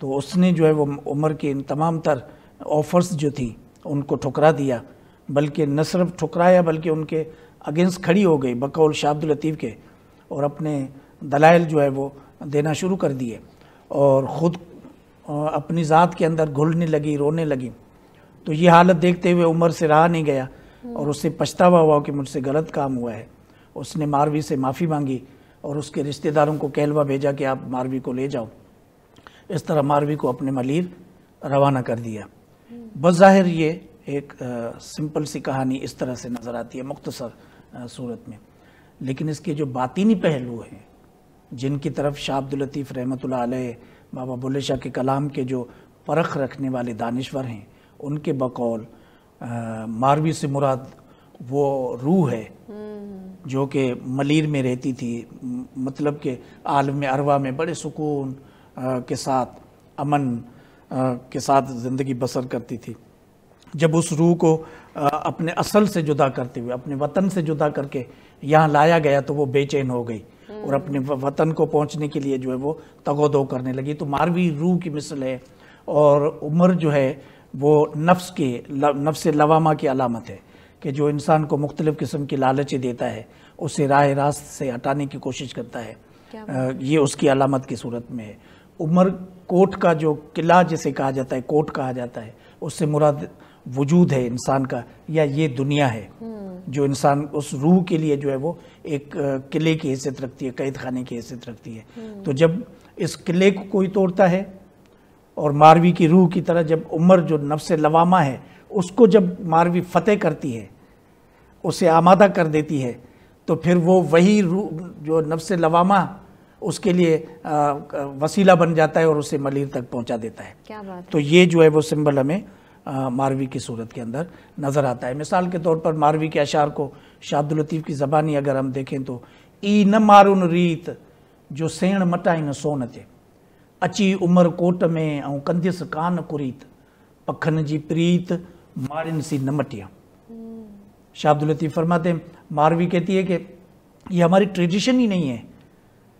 B: تو اس نے جو ہے وہ عمر کے ان تمام تر آفرز جو تھی ان کو ٹھکرا دیا، بلکہ نہ صرف ٹھکرایا بلکہ ان کے اگینسٹ کھڑی ہو گئی بقول شاہ عبداللطیف کے اور اپنے دلائل جو ہے وہ دینا شروع کر دیے اور خود اپنی ذات کے اندر گھلنے لگی، رونے لگی. تو یہ حالت دیکھتے ہوئے عمر سے رہا نہیں گیا اور اس سے پچھتاوا ہوا کہ مجھ سے غلط کام ہوا ہے. اس نے ماروی سے معافی مانگی اور اس کے رشتہ داروں کو کہلوا بھیجا کہ آپ ماروی کو لے جاؤ. اس طرح ماروی کو اپنے ملیر روانہ کر دیا. بظاہر یہ ایک سمپل سی کہانی اس طرح سے نظر آتی ہے مختصر صورت میں، لیکن اس کے جو باطینی پہلو ہیں جن کی طرف شاہ عبداللطیف رحمۃ اللہ علیہ، بابا بلے شاہ کے کلام کے جو پرخ رکھنے والے دانشور ہیں ان کے بقول ماروی سے مراد وہ روح ہے جو کہ ملیر میں رہتی تھی، مطلب کہ عالم ارواح میں بڑے سکون کے ساتھ، امن کے ساتھ زندگی بسر کرتی تھی. جب اس روح کو اپنے اصل سے جدا کرتے ہوئے، اپنے وطن سے جدا کر کے یہاں لایا گیا تو وہ بے چین ہو گئی اور اپنے وطن کو پہنچنے کے لیے جو ہے وہ تگ و دو کرنے لگی. تو ماروی روح کی مثل ہے اور عمر جو ہے وہ نفس لوامہ کی علامت ہے کہ جو انسان کو مختلف قسم کی لالچیں دیتا ہے، اسے راہ راست سے ہٹانے کی کوشش کرتا ہے، یہ اس کی علامت کی صورت میں ہے۔ عمر کوٹ کا جو قلعہ جسے کہا جاتا ہے، کوٹ کہا جاتا ہے، اس سے مراد وجود ہے انسان کا یا یہ دنیا ہے جو انسان اس روح کے لیے جو ہے وہ ایک قلعے کی حیثیت رکھتی ہے، قید خانے کی حیثیت رکھتی ہے۔ تو جب اس قلعے کو کوئی توڑتا ہے اور ماروی کی روح کی طرح جب عمر جو نفس لوامہ ہے اس کو جب ماروی فتح کرتی ہے، اسے آمادہ کر دیتی ہے، تو پھر وہ وہی روح جو نفس لوامہ اس کے لیے وسیلہ بن جاتا ہے اور اسے ملیر تک پہنچا دیتا ہے۔
A: کیا بات ہے۔
B: تو یہ جو ہے وہ سمبل ہمیں ماروی کی صورت کے اندر نظر آتا ہے۔ مثال کے طور پر ماروی کے اشعار کو شاہ عبداللطیف کی زبانی اگر ہم دیکھیں تو ای نہ مارن ریت جو سین مٹائی نہ سونتے اچی عمر کوٹ میں اور کندس کان کریت پکھن جی پریت مارن سی نہ مٹیا۔ شاہ عبداللطیف فرماتے ہیں، ماروی کہتی ہے کہ یہ ہماری ٹریڈیشن ہی نہیں ہے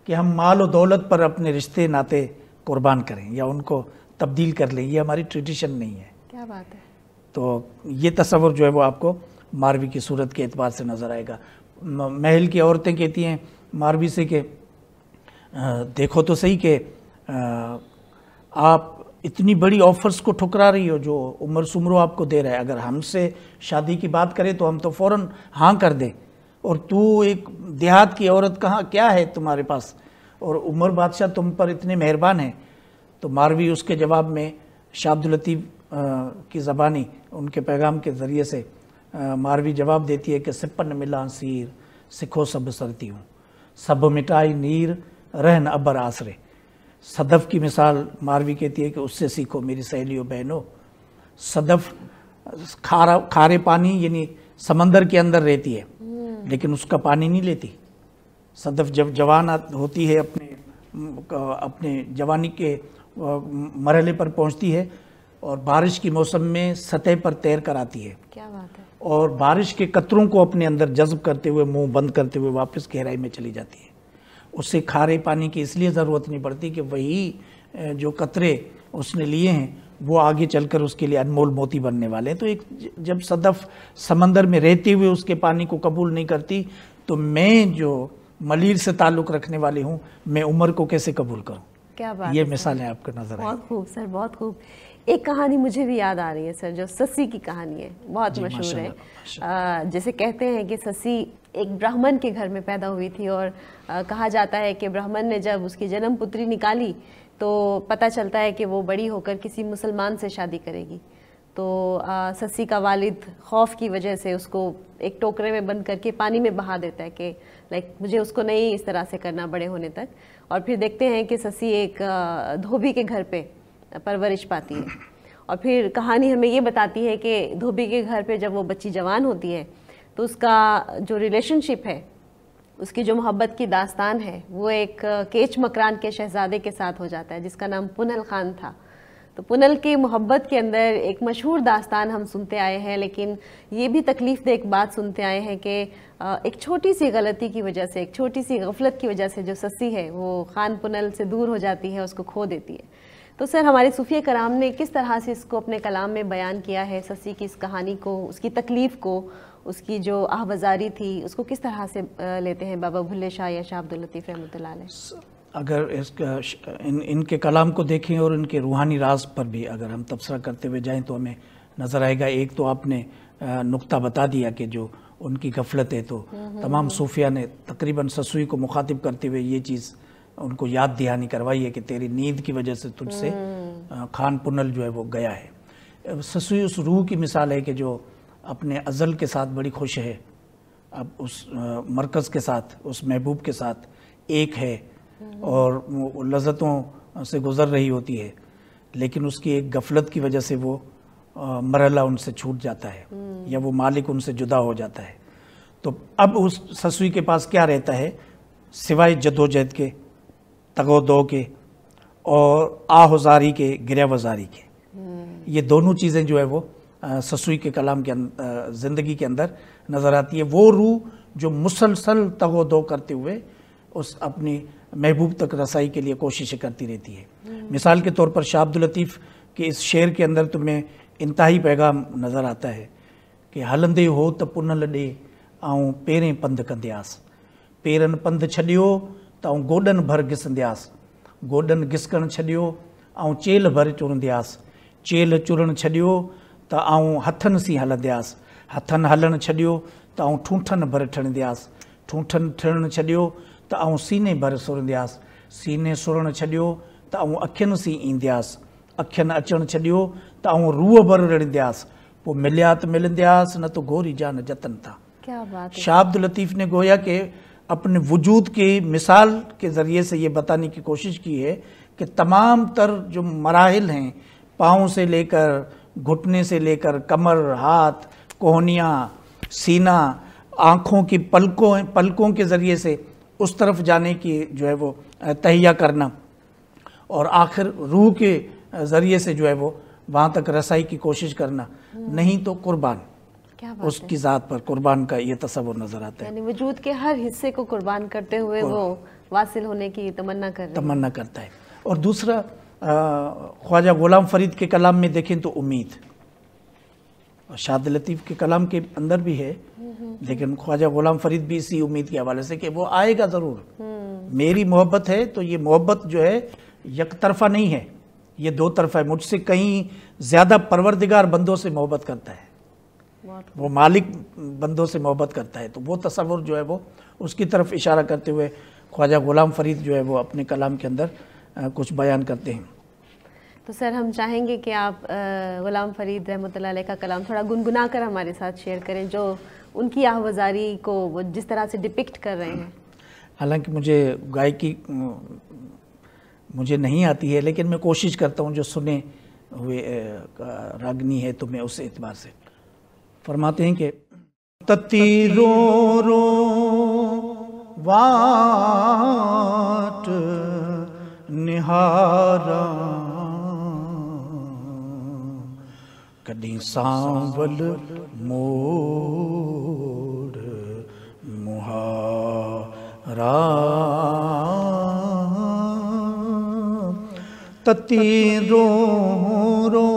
B: کہ ہم مال و دولت پر اپنے رشتے ناتے قربان کریں یا ان کو تبدیل کر لیں، یہ ہماری ٹریڈیشن نہیں ہے۔
A: کیا بات ہے۔
B: تو یہ تصور جو ہے وہ آپ کو ماروی کی صورت کے اعتبار سے نظر آئے گا۔ محل کی عورتیں کہتی ہیں ماروی سے کہ دیکھو تو صحیح کہ آپ اتنی بڑی آفرز کو ٹھکرا رہی ہو جو عمر سمرو آپ کو دے رہا ہے، اگر ہم سے شادی کی بات کرے تو ہم تو فوراً ہاں کر دیں، اور تو ایک دیہات کی عورت کہاں کیا ہے تمہارے پاس، اور عمر بادشاہ تم پر اتنے مہربان ہیں۔ تو ماروی اس کے جواب میں شاہ عبداللطیف کی زبانی ان کے پیغام کے ذریعے سے ماروی جواب دیتی ہے کہ سپن ملا سیر سکھو سب سرتی ہوں سب مٹائی نیر رہن ابر آسرے۔ صدف کی مثال ماروی کہتی ہے کہ اس سے سیکھو میری سہیلیوں بہنوں۔ صدف کھارے پانی یعنی سمندر کے اندر رہتی ہے لیکن اس کا پانی نہیں لیتی۔ صدف جب جوان ہوتی ہے اپنے جوانی کے مرحلے پر پہنچتی ہے اور بارش کی موسم میں سطح پر تیر کر آتی ہے،
A: کیا بات ہے،
B: اور بارش کے قطروں کو اپنے اندر جذب کرتے ہوئے منہ بند کرتے ہوئے واپس گہرائی میں چلی جاتی ہے۔ اس سے کھارے پانی کی اس لیے ضرورت نہیں پڑتی کہ وہی جو قطرے اس نے لیے ہیں وہ آگے چل کر اس کے لیے انمول موتی بننے والے ہیں۔ تو ایک جب صدف سمندر میں رہتے ہوئے اس کے پانی کو قبول نہیں کرتی تو میں جو ملیر سے تعلق رکھنے والی ہوں میں عمر کو کیسے قبول کروں؟
A: کیا بات،
B: یہ مثالیں آپ کو نظر آئیں۔
A: بہت خوب سر، بہت خوب۔ ایک کہانی مجھے بھی یاد آ رہی ہے سر، جو سسی کی کہانی ہے، بہت مشہور ہے۔ جیسے کہتے ہیں کہ سسی ایک برہمن کے گھر میں پیدا ہوئی تھی، اور کہا جاتا ہے کہ برہمن نے جب اس کی جنم پتری نکالی تو پتہ چلتا ہے کہ وہ بڑی ہو کر کسی مسلمان سے شادی کرے گی۔ تو سسی کا والد خوف کی وجہ سے اس کو ایک ٹوکرے میں بند کر کے پانی میں بہا دیتا ہے کہ مجھے اس کو نہیں اس طرح سے کرنا بڑے ہونے تک۔ اور پھر دیکھتے ہیں کہ سسی ایک دھوبی کے گھر پہ پرورش پاتی ہے، اور پھر کہانی ہمیں یہ بتاتی ہے کہ دھوبی کے گھر پہ جب وہ بچی جوان ہوتی ہے تو اس کا جو ریلیشن شپ ہے، اس کی جو محبت کی داستان ہے، وہ ایک کیچ مکران کے شہزادے کے ساتھ ہو جاتا ہے جس کا نام پنل خان تھا۔ تو پنل کی محبت کے اندر ایک مشہور داستان ہم سنتے آئے ہیں، لیکن یہ بھی تکلیف دہ ایک بات سنتے آئے ہیں کہ ایک چھوٹی سی غلطی کی وجہ سے، ایک چھوٹی سی غفلت کی وجہ سے جو سسی ہے وہ خان پنل سے دور ہو جاتی ہے، اس کو کھو دیتی ہے۔ تو سر ہمارے صوفیہ کرام نے کس طرح سے اس کو اپنے کلام میں بیان کیا ہے، سسی کی اس کہانی کو، اس کی تکلیف کو، اس کی جو آہوازاری تھی، اس کو کس طرح سے لیتے ہیں بابا بھلے شاہ یا شاہ عبداللطیف رحمۃ اللہ علیہ؟
B: اگر ان کے کلام کو دیکھیں اور ان کے روحانی راز پر بھی اگر ہم تبصرہ کرتے ہوئے جائیں تو ہمیں نظر آئے گا، ایک تو آپ نے نقطہ بتا دیا کہ جو ان کی غفلت ہے، تو تمام صوفیہ نے تقریباً سسوئی کو مخاطب کرتے ہوئے یہ چیز ان کو یاد دہانی کروائی ہے کہ تیری نیند کی وجہ سے تجھ سے خان پنل جو ہے وہ گیا ہے۔ سسوئی اس روح کی مثال ہے کہ جو اپنے ازل کے ساتھ بڑی خوش ہے، اب اس مرکز کے ساتھ، اس محبوب کے ساتھ ایک ہے اور وہ لذتوں سے گزر رہی ہوتی ہے، لیکن اس کی ایک غفلت کی وجہ سے وہ مرحلہ ان سے چھوٹ جاتا ہے یا وہ مالک ان سے جدا ہو جاتا ہے۔ تو اب اس سسوئی کے پاس کیا رہتا ہے سوائے جدوجہد کے، تگو دو کے اور آہوزاری کے، گریہ وزاری کے۔ یہ دونوں چیزیں جو ہے وہ سسوئی کے کلام کے زندگی کے اندر نظر آتی ہے۔ وہ روح جو مسلسل تگو دو کرتے ہوئے اس اپنی محبوب تک رسائی کے لیے کوششیں کرتی رہتی ہے۔ مثال کے طور پر شاہ عبداللطیف کے اس شعر کے اندر تمہیں انتہائی پیغام نظر آتا ہے कि हलंदे हो त पुन लॾे ऐं पेरें पंधु कंदियासि, पेरनि पंधु छॾियो त आऊं गोॾनि भर घिसंदियासि, गोॾनि घिसकणु छॾियो ऐं चेल भर चुरंदियासि, चेल चुरणु छॾियो त आऊं हथनि सी हलंदियासि, हथनि हलणु छॾियो त आऊं ठूंठनि भर ठणंदियासि, ठूंठनि ठहिणु छॾियो त आऊं सीने भर सुरंदियासि, सीने सुरणु छॾियो त आऊं अखियुनि सी ईंदियासि, अखियुनि अचणु छॾियो त आऊं रूह भर रड़ंदियासि, पोइ मिलिया त मिलंदियासि न तो गोरी जान जतन था।
A: क्या बात है।
B: शाह अब्दुल लतीफ़ ने गोया के अपने वजूद की मिसाल के ज़रिए से ये बताने की कोशिश की है कि तमाम तर जो मराहिल हैं, पाँव से लेकर घुटने से लेकर कमर, हाथ, कोहनियाँ, सीना, आँखों की पलकों के ज़रिए से उस तरफ जाने की जो है वो तहिया करना, और आखिर रूह के ज़रिए से जो है वो वहाँ तक रसाई की कोशिश करना, नहीं तो कुर्बान,
A: क्या बात
B: उसकी ज़ात पर कुर्बान का ये तस्वुर नज़र आता है।
A: यानी वजूद के हर हिस्से को कुर्बान करते हुए वो वासिल होने की तमन्ना
B: करता है। और दूसरा ख्वाजा गुलाम फरीद के कलाम में देखें तो उम्मीद, और शाह अब्दुल लतीफ़ के कलाम के अंदर भी है, लेकिन ख्वाजा गुलाम फरीद भी इसी उम्मीद के हवाले से कि वो आएगा ज़रूर। मेरी मोहब्बत है तो ये मोहब्बत जो है एक तरफा नहीं है, ये दो तरफा है, मुझसे कहीं ज़्यादा परवरदिगार बंदों से मोहब्बत करता है, वो मालिक बंदों से मोहब्बत करता है। तो वो तस्वुर जो है वो उसकी तरफ इशारा करते हुए ख्वाजा गुलाम फरीद जो है वो अपने कलाम के अंदर कुछ बयान करते हैं।
A: तो सर हम चाहेंगे कि आप गुलाम फरीद रहमतुल्लाह अलैह का कलाम थोड़ा गुनगुना कर हमारे साथ शेयर करें, जो उनकी आहवजारी को वो जिस तरह से डिपिक्ट कर रहे हैं।
B: हालांकि मुझे गायकी मुझे नहीं आती है, लेकिन मैं कोशिश करता हूँ, जो सुने हुए रागनी है तो मैं उस एतबार से फरमाते हैं कि तती रो रो वाट निहारा कदी सांवल मोड़ मुहारा तती रो रो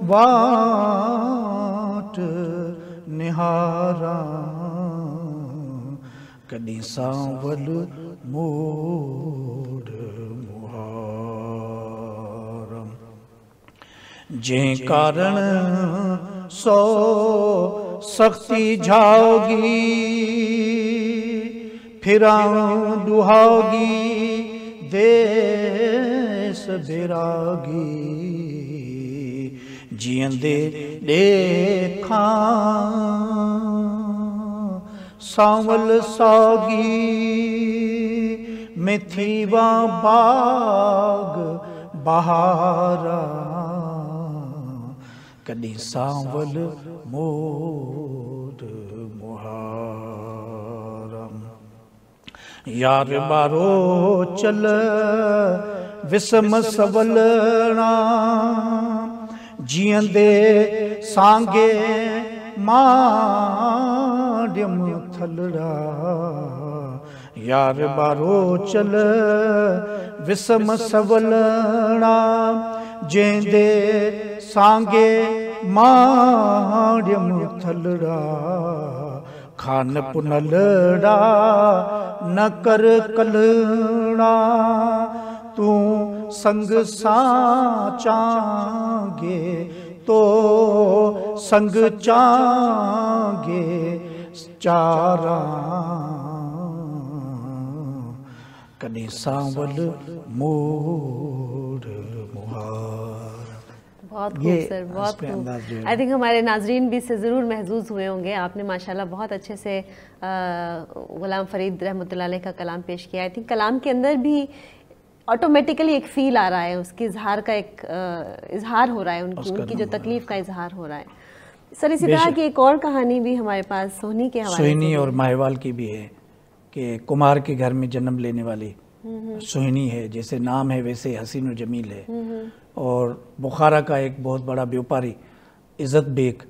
B: वाट निहारा कदी सांवल मोड़ मुहारा जे कारण सो सख्ती झाओगी फिरा दुहागी देश बिरागी जियंदे देखा सांवल सागी मिथीवा बाग बहारा कदी सांवल मोर मुहारा यार बारो चल विसम सवलना जियंदे सांगे माड्यम थलड़ा यार बारो चल विसम सवलना जेंदे सांगे माड्यम थलड़ा खान पुनलड़ा न कर कलड़ा तू संग साचांगे तो संग चांगे चारा कदी सांवल मोड़ मुहार।
A: बहुत खूब सर, बहुत खूब। आई थिंक हमारे नाजरीन भी इससे ज़रूर महजूज़ हुए होंगे। आपने माशाल्लाह बहुत अच्छे से गुलाम फरीद रहमतुल्लाह अलैह का कलाम पेश किया। आई थिंक कलाम के अंदर भी ऑटोमेटिकली एक फ़ील आ रहा है, उसके इजहार का एक इजहार हो रहा है, उनकी जो तकलीफ़ का इजहार हो रहा है। सर इसी तरह की एक और कहानी भी हमारे पास सोहनी के हवाले से,
B: सोहनी और माहिवाल की भी है कि कुमार के घर में जन्म लेने वाली सोहनी है, जैसे नाम है वैसे हसीन और जमील है। और बुखारा का एक बहुत बड़ा व्यापारी इज़्ज़त बेग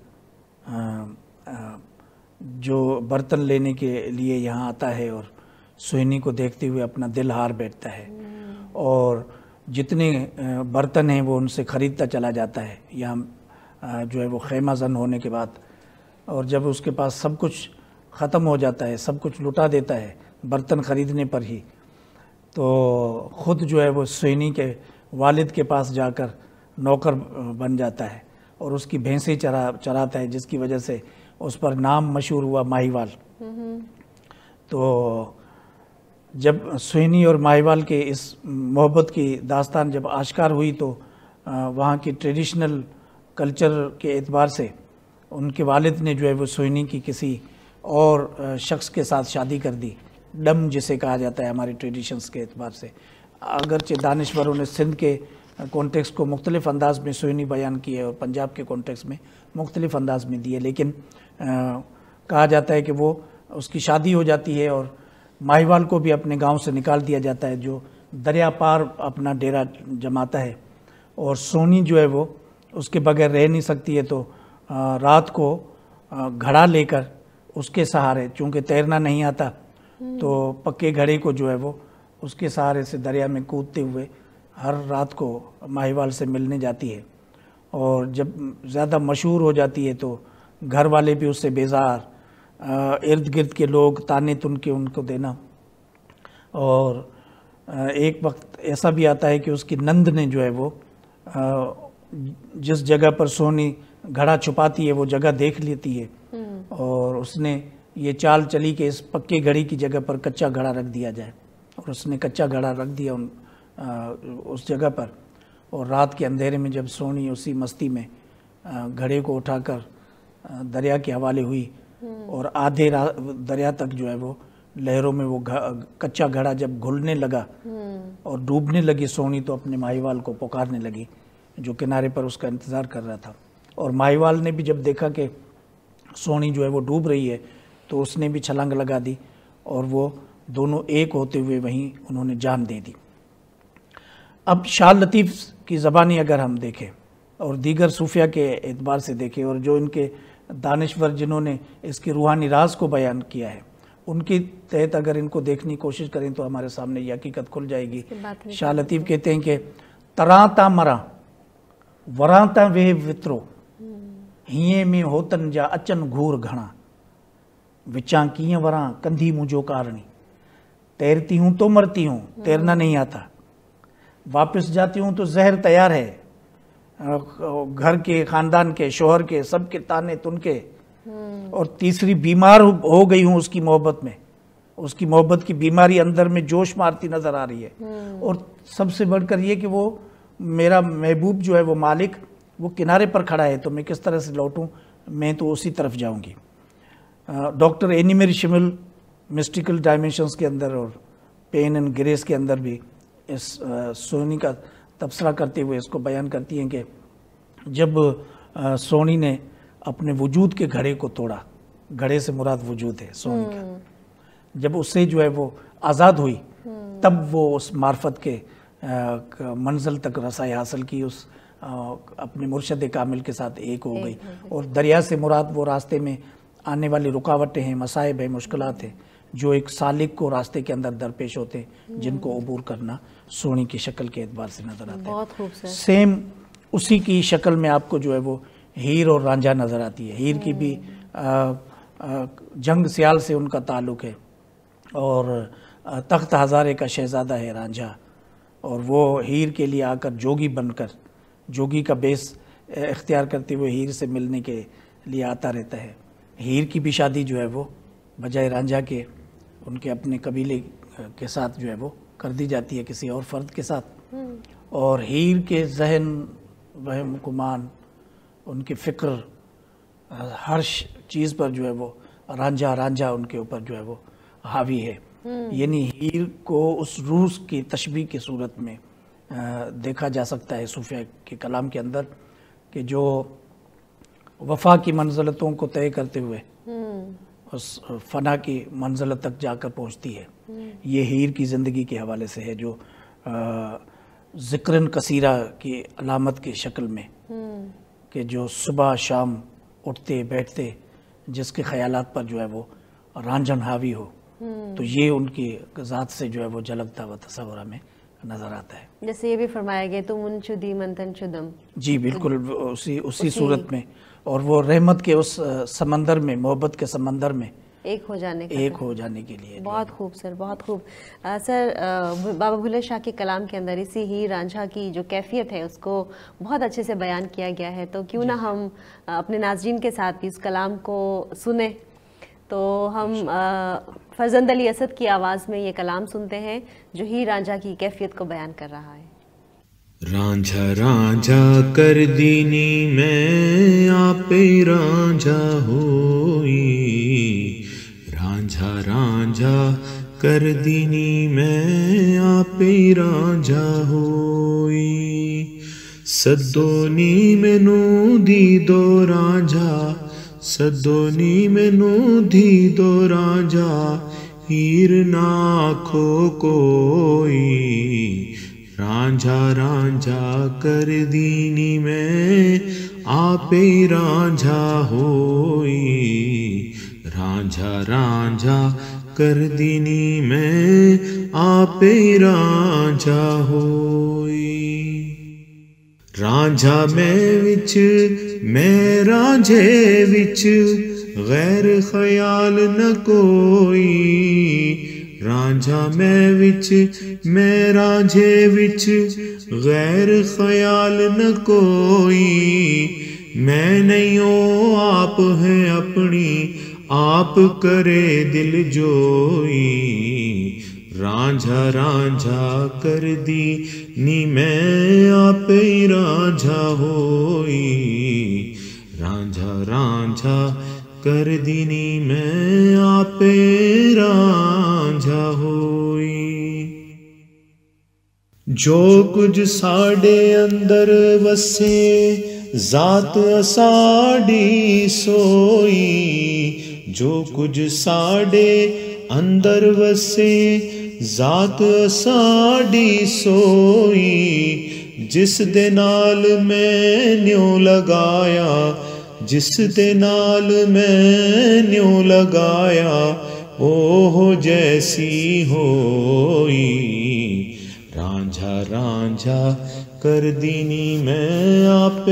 B: जो बर्तन लेने के लिए यहाँ आता है और सोहनी को देखते हुए अपना दिल हार बैठता है, और जितने बर्तन हैं वो उनसे ख़रीदता चला जाता है। यहाँ जो है वो खैमा जन होने के बाद اور جب اس کے پاس سب کچھ ختم ہو جاتا ہے، سب کچھ لٹا دیتا ہے برتن خریدنے پر ہی، تو خود جو ہے وہ سوئنی کے والد کے پاس جا کر نوکر بن جاتا ہے اور اس کی بھینسیں چراتا ہے، جس کی وجہ سے اس پر نام مشہور ہوا ماہیوال۔ تو جب سوئنی اور ماہیوال کے اس محبت کی داستان جب آشکار ہوئی تو وہاں کی ٹریڈیشنل کلچر کے اعتبار سے ان کے والد نے جو ہے وہ سوئنی کی کسی اور شخص کے ساتھ شادی کر دی، ڈم جسے کہا جاتا ہے ہماری ٹریڈیشنز کے اعتبار سے۔ اگرچہ دانشوروں نے سندھ کے کانٹیکس کو مختلف انداز میں سوئنی بیان کیے اور پنجاب کے کانٹیکس میں مختلف انداز میں دیے، لیکن کہا جاتا ہے کہ وہ اس کی شادی ہو جاتی ہے اور ماہیوال کو بھی اپنے گاؤں سے نکال دیا جاتا ہے، جو دریا پار اپنا ڈیرا جماتا ہے، اور سونی جو ہے وہ اس کے بغیر رہ نہیں سکتی ہے، تو رات کو گھڑا لے کر اس کے سہارے، چونکہ تیرنا نہیں آتا تو پکے گھڑے کو جو ہے وہ اس کے سہارے سے دریا میں کودتے ہوئے ہر رات کو ماہیوال سے ملنے جاتی ہے، اور جب زیادہ مشہور ہو جاتی ہے تو گھر والے بھی اس سے بیزار، ارد گرد کے لوگ تانے تن کے ان کو دینا، اور ایک وقت ایسا بھی آتا ہے کہ اس کی نند نے جو ہے وہ جس جگہ پر سونی گھڑا چھپاتی ہے وہ جگہ دیکھ لیتی ہے، اور اس نے یہ چال چلی کہ اس پکے گھڑی کی جگہ پر کچا گھڑا رکھ دیا جائے، اور اس نے کچا گھڑا رکھ دیا اس جگہ پر، اور رات کے اندھیرے میں جب سونی اسی مستی میں گھڑے کو اٹھا کر دریا کے حوالے ہوئی، اور آدھے دریا تک جو ہے وہ لہروں میں وہ کچا گھڑا جب گھلنے لگا اور ڈوبنے لگی سونی، تو اپنے ماہیوال کو پکارنے لگی جو کنارے پر اس کا انتظار کر رہا تھا، اور ماہیوال نے بھی جب دیکھا کہ سونی جو ہے وہ ڈوب رہی ہے تو اس نے بھی چھلانگ لگا دی، اور وہ دونوں ایک ہوتے ہوئے وہیں انہوں نے جان دے دی۔ اب شاہ لطیف کی زبانی اگر ہم دیکھیں اور دیگر صوفیہ کے اعتبار سے دیکھیں، اور جو ان کے دانشور جنہوں نے اس کے روحانی راز کو بیان کیا ہے ان کی تحت اگر ان کو دیکھنے کی کوشش کریں تو ہمارے سامنے یہ حقیقت کھل جائے گی۔ شاہ لطیف کہتے ہیں کہ تراں تا مراں وراں تا وے وطرو ہیئے میں ہوتن جا اچن گھور گھڑا وچاں کیے وراں کندھی مجھو کارنی، تیرتی ہوں تو مرتی ہوں، تیرنا نہیں آتا، واپس جاتی ہوں تو زہر تیار ہے، گھر کے، خاندان کے، شوہر کے، سب کے تانے تن کے، اور تیسری بیمار ہو گئی ہوں اس کی محبت میں، اس کی محبت کی بیماری اندر میں جوش مارتی نظر آ رہی ہے، اور سب سے بڑھ کر یہ کہ وہ میرا محبوب جو ہے وہ مالک وہ کنارے پر کھڑا ہے، تو میں کس طرح سے لوٹوں، میں تو اسی طرف جاؤں گی۔ ڈاکٹر اینی میری شمل مسٹیکل ڈائمینشنز کے اندر اور پین اینڈ گریس کے اندر بھی اس سونی کا تبصرہ کرتے ہوئے اس کو بیان کرتی ہیں کہ جب سونی نے اپنے وجود کے گھڑے کو توڑا، گھڑے سے مراد وجود ہے سونی کا، جب اس سے جو ہے وہ آزاد ہوئی تب وہ اس معرفت کے منزل تک رسائی حاصل کی، اس اپنے مرشد کامل کے ساتھ ایک ہو گئی، اور دریا سے مراد وہ راستے میں آنے والی رکاوٹیں ہیں، مصائب ہیں، مشکلات ہیں جو ایک سالک کو راستے کے اندر درپیش ہوتے ہیں، جن کو عبور کرنا سونی کی شکل کے اعتبار سے نظر آتا ہے۔
A: بہت خوبصورت۔
B: سیم اسی کی شکل میں آپ کو جو ہے وہ ہیر اور رانجھا نظر آتی ہے۔ ہیر کی بھی جنگ سیال سے ان کا تعلق ہے، اور تخت ہزارے کا شہزادہ ہے رانجھا، اور وہ ہیر کے لیے آ کر جوگی بن کر، جوگی کا بیس اختیار کرتے ہوئے ہیر سے ملنے کے لیے آتا رہتا ہے۔ ہیر کی بھی شادی جو ہے وہ بجائے رانجھا کے ان کے اپنے قبیلے کے ساتھ جو ہے وہ کر دی جاتی ہے، کسی اور فرد کے ساتھ، اور ہیر کے ذہن، وہم گمان، ان کی فکر، ہر چیز پر جو ہے وہ رانجھا ان کے اوپر جو ہے وہ حاوی ہے۔ یعنی ہیر کو اس روح کی تشبیہ کی صورت میں دیکھا جا سکتا ہے صوفیہ کے کلام کے اندر، کہ جو وفا کی منزلتوں کو طے کرتے ہوئے اس فنا کی منزلت تک جا کر پہنچتی ہے۔ یہ ہیر کی زندگی کے حوالے سے ہے، جو ذکرن کثیرہ کی علامت کی شکل میں، کہ جو صبح شام اٹھتے بیٹھتے جس کے خیالات پر جو ہے وہ رانجھن حاوی ہو، تو یہ ان کی ذات سے جو ہے وہ جھلکتا ہوا تصور ہمیں نظر آتا ہے.
A: جیسے یہ بھی فرمایا گیا تم ان شدی منتن شدم.
B: جی بالکل اسی صورت میں، اور وہ رحمت کے اس سمندر میں، محبت کے سمندر میں
A: ایک ہو جانے
B: کے لیے.
A: بہت خوب سر، بہت خوب. سر بابا بھولے شاہ کے کلام کے اندر اسی ہیر رانجھا کی جو کیفیت ہے اس کو بہت اچھے سے بیان کیا گیا ہے، تو کیوں نہ ہم اپنے ناظرین کے ساتھ بھی اس کلام کو سنیں. تو ہم فرزند علی اسد کی آواز میں یہ کلام سنتے ہیں جو ہیر رانجھا کی کیفیت کو بیان کر رہا ہے.
D: رانجھا رانجھا کر دینی میں آپ رانجھا ہوئی، رانجھا رانجھا کر دینی میں آپ رانجھا ہوئی، سدونی میں نو دی دو رانجھا، سدونی میں نو دی دو رانجھا، ہیر نا کھو کوئی، رانجھا رانجھا کر دینی میں آپ رانجھا ہوئی، رانجھا رانجھا کر دینی میں آپ رانجھا ہوئی، رانجھا میں وچ میں رانجھے وچ غیر خیال نہ کوئی، رانجھا میں وچ میں رانجھے وچ غیر خیال نہ کوئی، میں نہیں ہوں آپ ہے اپنی آپ کرے دل جوئی، رانجھا رانجھا کر دینی میں آپ رانجھا ہوئی، رانجھا رانجھا کر دینی میں آپ رانجھا ہوئی، جو کچھ ساڈے اندر وسے ذات ساڈی سوئی، جو کچھ ساڈے اندر وسے ذات ساڈی سوئی، جس دے نال میں نیو لگایا، جس دے نال میں نیو لگایا، اوہ جیسی ہوئی، رانجھا رانجھا کر دینی میں آپ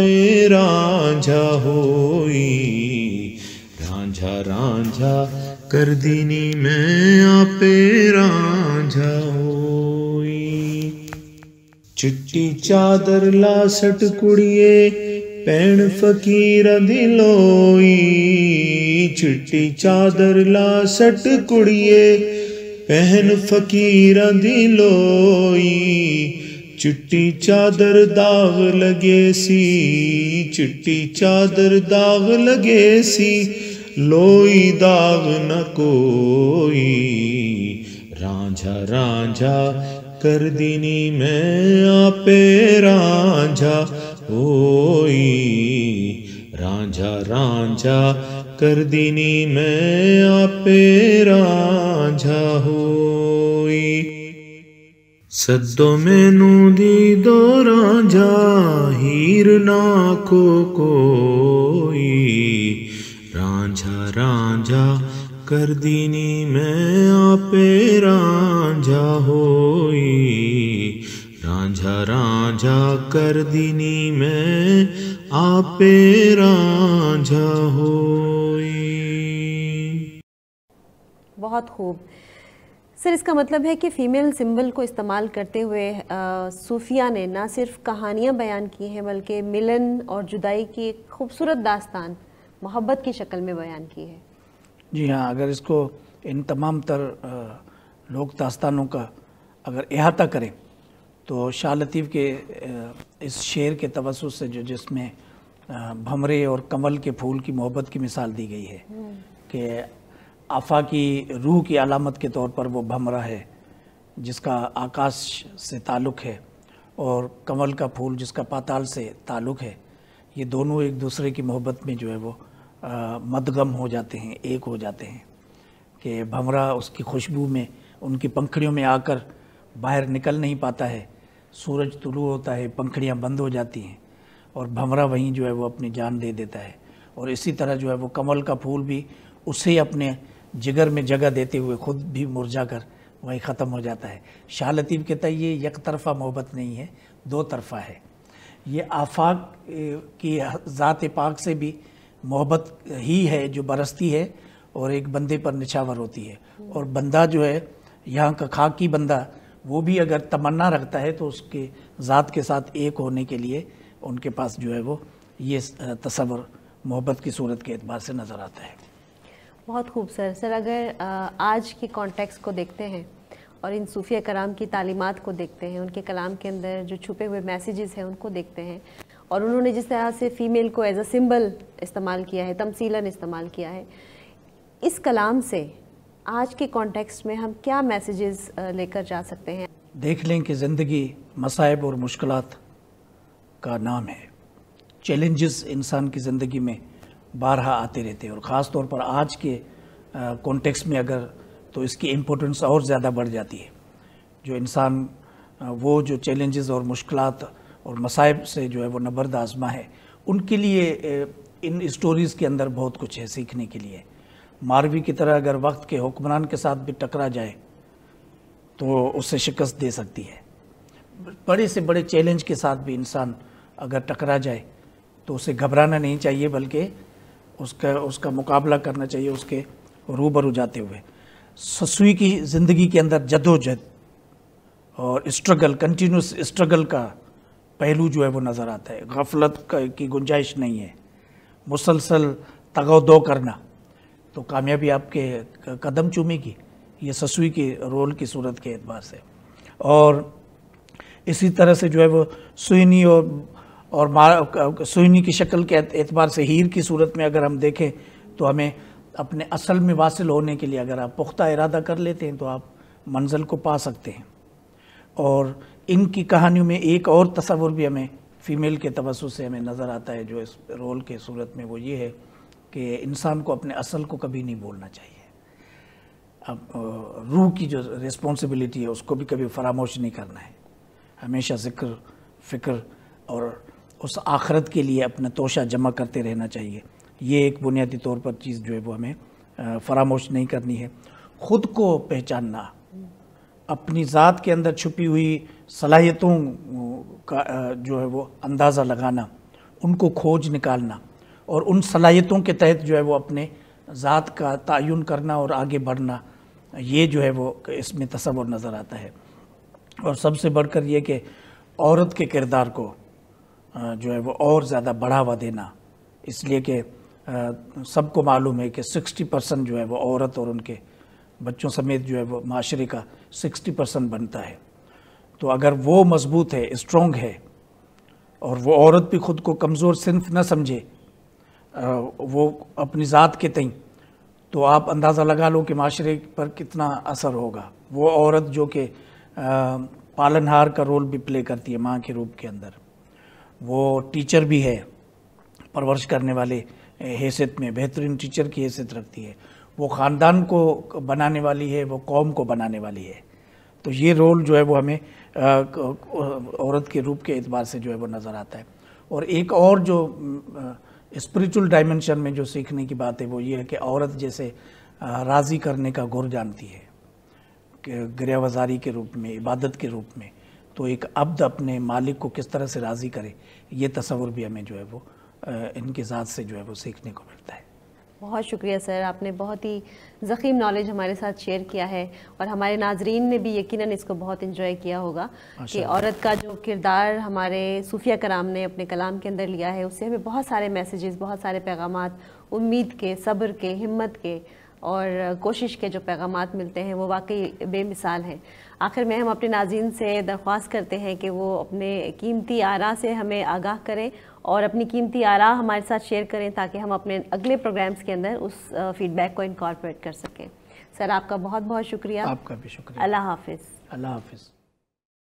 D: رانجھا ہوئی، رانجھا رانجھا کر دینی میں آپ رانجھا ہوئی، چٹی چادر لا سٹ کڑیے پین فقیر دی لوئی، چٹی چادر لا سٹ کڑیے پہن فقیر دی لوئی، چٹی چادر داغ لگے سی، چٹی چادر داغ لگے سی، لوئی داغ نہ کوئی، رانجھا رانجھا کر دینی میں آپ رانجھا ہوئی، رانجھا رانجھا کر دینی میں آپ رانجھا ہوئی، سدو مینوں دی دو رانجھا ہیر نا کھو کوئی، رانجھا رانجھا کر دینی میں آپ رانجھا ہوئی، رانجھا رانجھا کر دینی میں آپ رانجھا ہوئی.
A: بہت خوب سر. اس کا مطلب ہے کہ فیمیل سمبل کو استعمال کرتے ہوئے صوفیہ نے نہ صرف کہانیاں بیان کی ہیں بلکہ ملن اور جدائی کی ایک خوبصورت داستان محبت کی شکل میں بیان کی ہے.
B: جی ہاں، اگر اس کو ان تمام تر لوک داستانوں کا اگر احاطہ کریں تو شاہ لطیف کے اس شعر کے توسط سے جس میں بھمرے اور کمل کے پھول کی محبت کی مثال دی گئی ہے کہ آفاقی روح کی علامت کے طور پر وہ بھمرا ہے جس کا آکاش سے تعلق ہے، اور کمل کا پھول جس کا پاتال سے تعلق ہے، یہ دونوں ایک دوسرے کی محبت میں جو ہے وہ مدغم ہو جاتے ہیں، ایک ہو جاتے ہیں کہ بھمرا اس کی خوشبو میں ان کی پنکھڑیوں میں آ کر باہر نکل نہیں پاتا ہے، سورج طلوع ہوتا ہے، پنکھڑیاں بند ہو جاتی ہیں اور بھمرا وہیں جو ہے وہ اپنی جان دے دیتا ہے، اور اسی طرح جو ہے وہ کمل کا پھول بھی اسے اپنے جگر میں جگہ دیتے ہوئے خود بھی مرجھا کر वही ख़त्म हो जाता है। शाह लतीफ़ कहता है ये एक तरफ़ा मोहब्बत नहीं है, दो तरफ़ा है। ये आफाक की ज़ात पाक से भी मोहब्बत ही है जो बरसती है और एक बंदे पर निछावर होती है। और बंदा जो है यहाँ का खाकी बंदा, वो भी अगर तमन्ना रखता है तो उसके ज़ात के साथ एक होने के लिए उनके पास जो है वो ये तसव्वुर मोहब्बत की सूरत के एतबार से नज़र आता है।
A: बहुत खूब सर। अगर आज के कॉन्टेक्स्ट को देखते हैं और इन सूफिया कराम की तालीमात को देखते हैं, उनके कलाम के अंदर जो छुपे हुए मैसेजेस हैं उनको देखते हैं, और उन्होंने जिस तरह से फ़ीमेल को एज अ सिंबल इस्तेमाल किया है, तमसीलन इस्तेमाल किया है, इस कलाम से आज के कॉन्टेक्स्ट में हम क्या मैसेजेस लेकर जा सकते हैं?
B: देख लें कि ज़िंदगी मसाइब और मुश्किलात का नाम है। चैलेंजेस इंसान की ज़िंदगी में बारहा आते रहते हैं, और ख़ास तौर पर आज के कॉन्टेक्स्ट में अगर तो इसकी इम्पोर्टेंस और ज़्यादा बढ़ जाती है। जो इंसान वो जो चैलेंजेस और मुश्किलात और मसाइब से जो है वो नबर्द आज़मा है, उनके लिए इन स्टोरीज़ के अंदर बहुत कुछ है सीखने के लिए। मारवी की तरह अगर वक्त के हुक्मरान के साथ भी टकरा जाए तो उससे शिकस्त दे सकती है। बड़े से बड़े चैलेंज के साथ भी इंसान अगर टकरा जाए तो उसे घबराना नहीं चाहिए, बल्कि उसका मुकाबला करना चाहिए उसके रूबरू जाते हुए। ससुई की ज़िंदगी के अंदर जदोजहद और स्ट्रगल, कंटिन्यूस स्ट्रगल का पहलू जो है वो नज़र आता है। गफलत की गुंजाइश नहीं है, मुसलसल तगौदो करना, तो कामयाबी आपके कदम चूमेगी। ये ससुई के रोल की सूरत के एतबार से। और इसी तरह से जो है वो सुईनी और सुईनी की शक्ल के एतबार से हीर की सूरत में अगर हम देखें तो हमें अपने असल में वासिल होने के लिए अगर आप पुख्ता इरादा कर लेते हैं तो आप मंजिल को पा सकते हैं। और इनकी कहानियों में एक और तसव्वुर भी हमें फ़ीमेल के तवज्जुह से हमें नज़र आता है जो इस रोल के सूरत में, वो ये है कि इंसान को अपने असल को कभी नहीं भूलना चाहिए। अब रूह की जो रिस्पॉन्सिबिलिटी है उसको भी कभी फरामोश नहीं करना है। हमेशा ज़िक्र, फ़िक्र और उस आखरत के लिए अपना तोशा जमा करते रहना चाहिए। ये एक बुनियादी तौर पर चीज़ जो है वो हमें फरामोश नहीं करनी है। ख़ुद को पहचानना, अपनी ज़ात के अंदर छुपी हुई सलाहियतों का जो है वो अंदाज़ा लगाना, उनको खोज निकालना और उन सलाहियतों के तहत जो है वो अपने ज़ात का तयन करना और आगे बढ़ना, ये जो है वो इसमें तसव्वुर नज़र आता है। और सबसे बढ़कर ये कि औरत के किरदार को जो है वो और ज़्यादा बढ़ावा देना, इसलिए कि सबको मालूम है कि 60% जो है वो औरत और उनके बच्चों समेत जो है वो माशरे का 60% बनता है। तो अगर वो मजबूत है, स्ट्रॉन्ग है, और वो औरत भी ख़ुद को कमज़ोर सिर्फ न समझे, वो अपनी ज़ात के तई, तो आप अंदाज़ा लगा लो कि माशरे पर कितना असर होगा। वो औरत जो कि पालनहार का रोल भी प्ले करती है माँ के रूप के अंदर, वो टीचर भी है, परवरिश करने वाले हैसियत में बेहतरीन टीचर की हैसियत रखती है, वो ख़ानदान को बनाने वाली है, वो कौम को बनाने वाली है। तो ये रोल जो है वो हमें औरत के रूप के एतबार से जो है वो नज़र आता है। और एक और जो स्पिरिचुअल डायमेंशन में जो सीखने की बात है वो ये है कि औरत जैसे राज़ी करने का गुर जानती है, कि गिरयावजारी के रूप में, इबादत के रूप में, तो एक अब्द अपने मालिक को किस तरह से राज़ी करे, ये तसव्वुर भी हमें जो है वो इनकी ज़ात से जो है वो सीखने को मिलता है।
A: बहुत शुक्रिया सर, आपने बहुत ही ज़ख़ीम नॉलेज हमारे साथ शेयर किया है, और हमारे नाजरीन ने भी यकीनन इसको बहुत इन्जॉय किया होगा कि औरत का जो किरदार हमारे सूफिया कराम ने अपने कलाम के अंदर लिया है, उससे हमें बहुत सारे मैसेजेस, बहुत सारे पैगामात, उम्मीद के, सब्र के, हिम्मत के और कोशिश के जो पैगामात मिलते हैं वो वाकई बेमिसाल हैं। आखिर में हम अपने नाज़रीन से दरख्वास्त करते हैं कि वो अपने कीमती आरा से हमें आगाह करें और अपनी कीमती आरा हमारे साथ शेयर करें, ताकि हम अपने अगले प्रोग्राम्स के अंदर उस फीडबैक को इनकॉर्पोरेट कर सकें। सर, आपका बहुत बहुत शुक्रिया।
B: आपका भी शुक्रिया।
A: अल्लाह हाफिज़।
B: अल्लाह हाफिज़।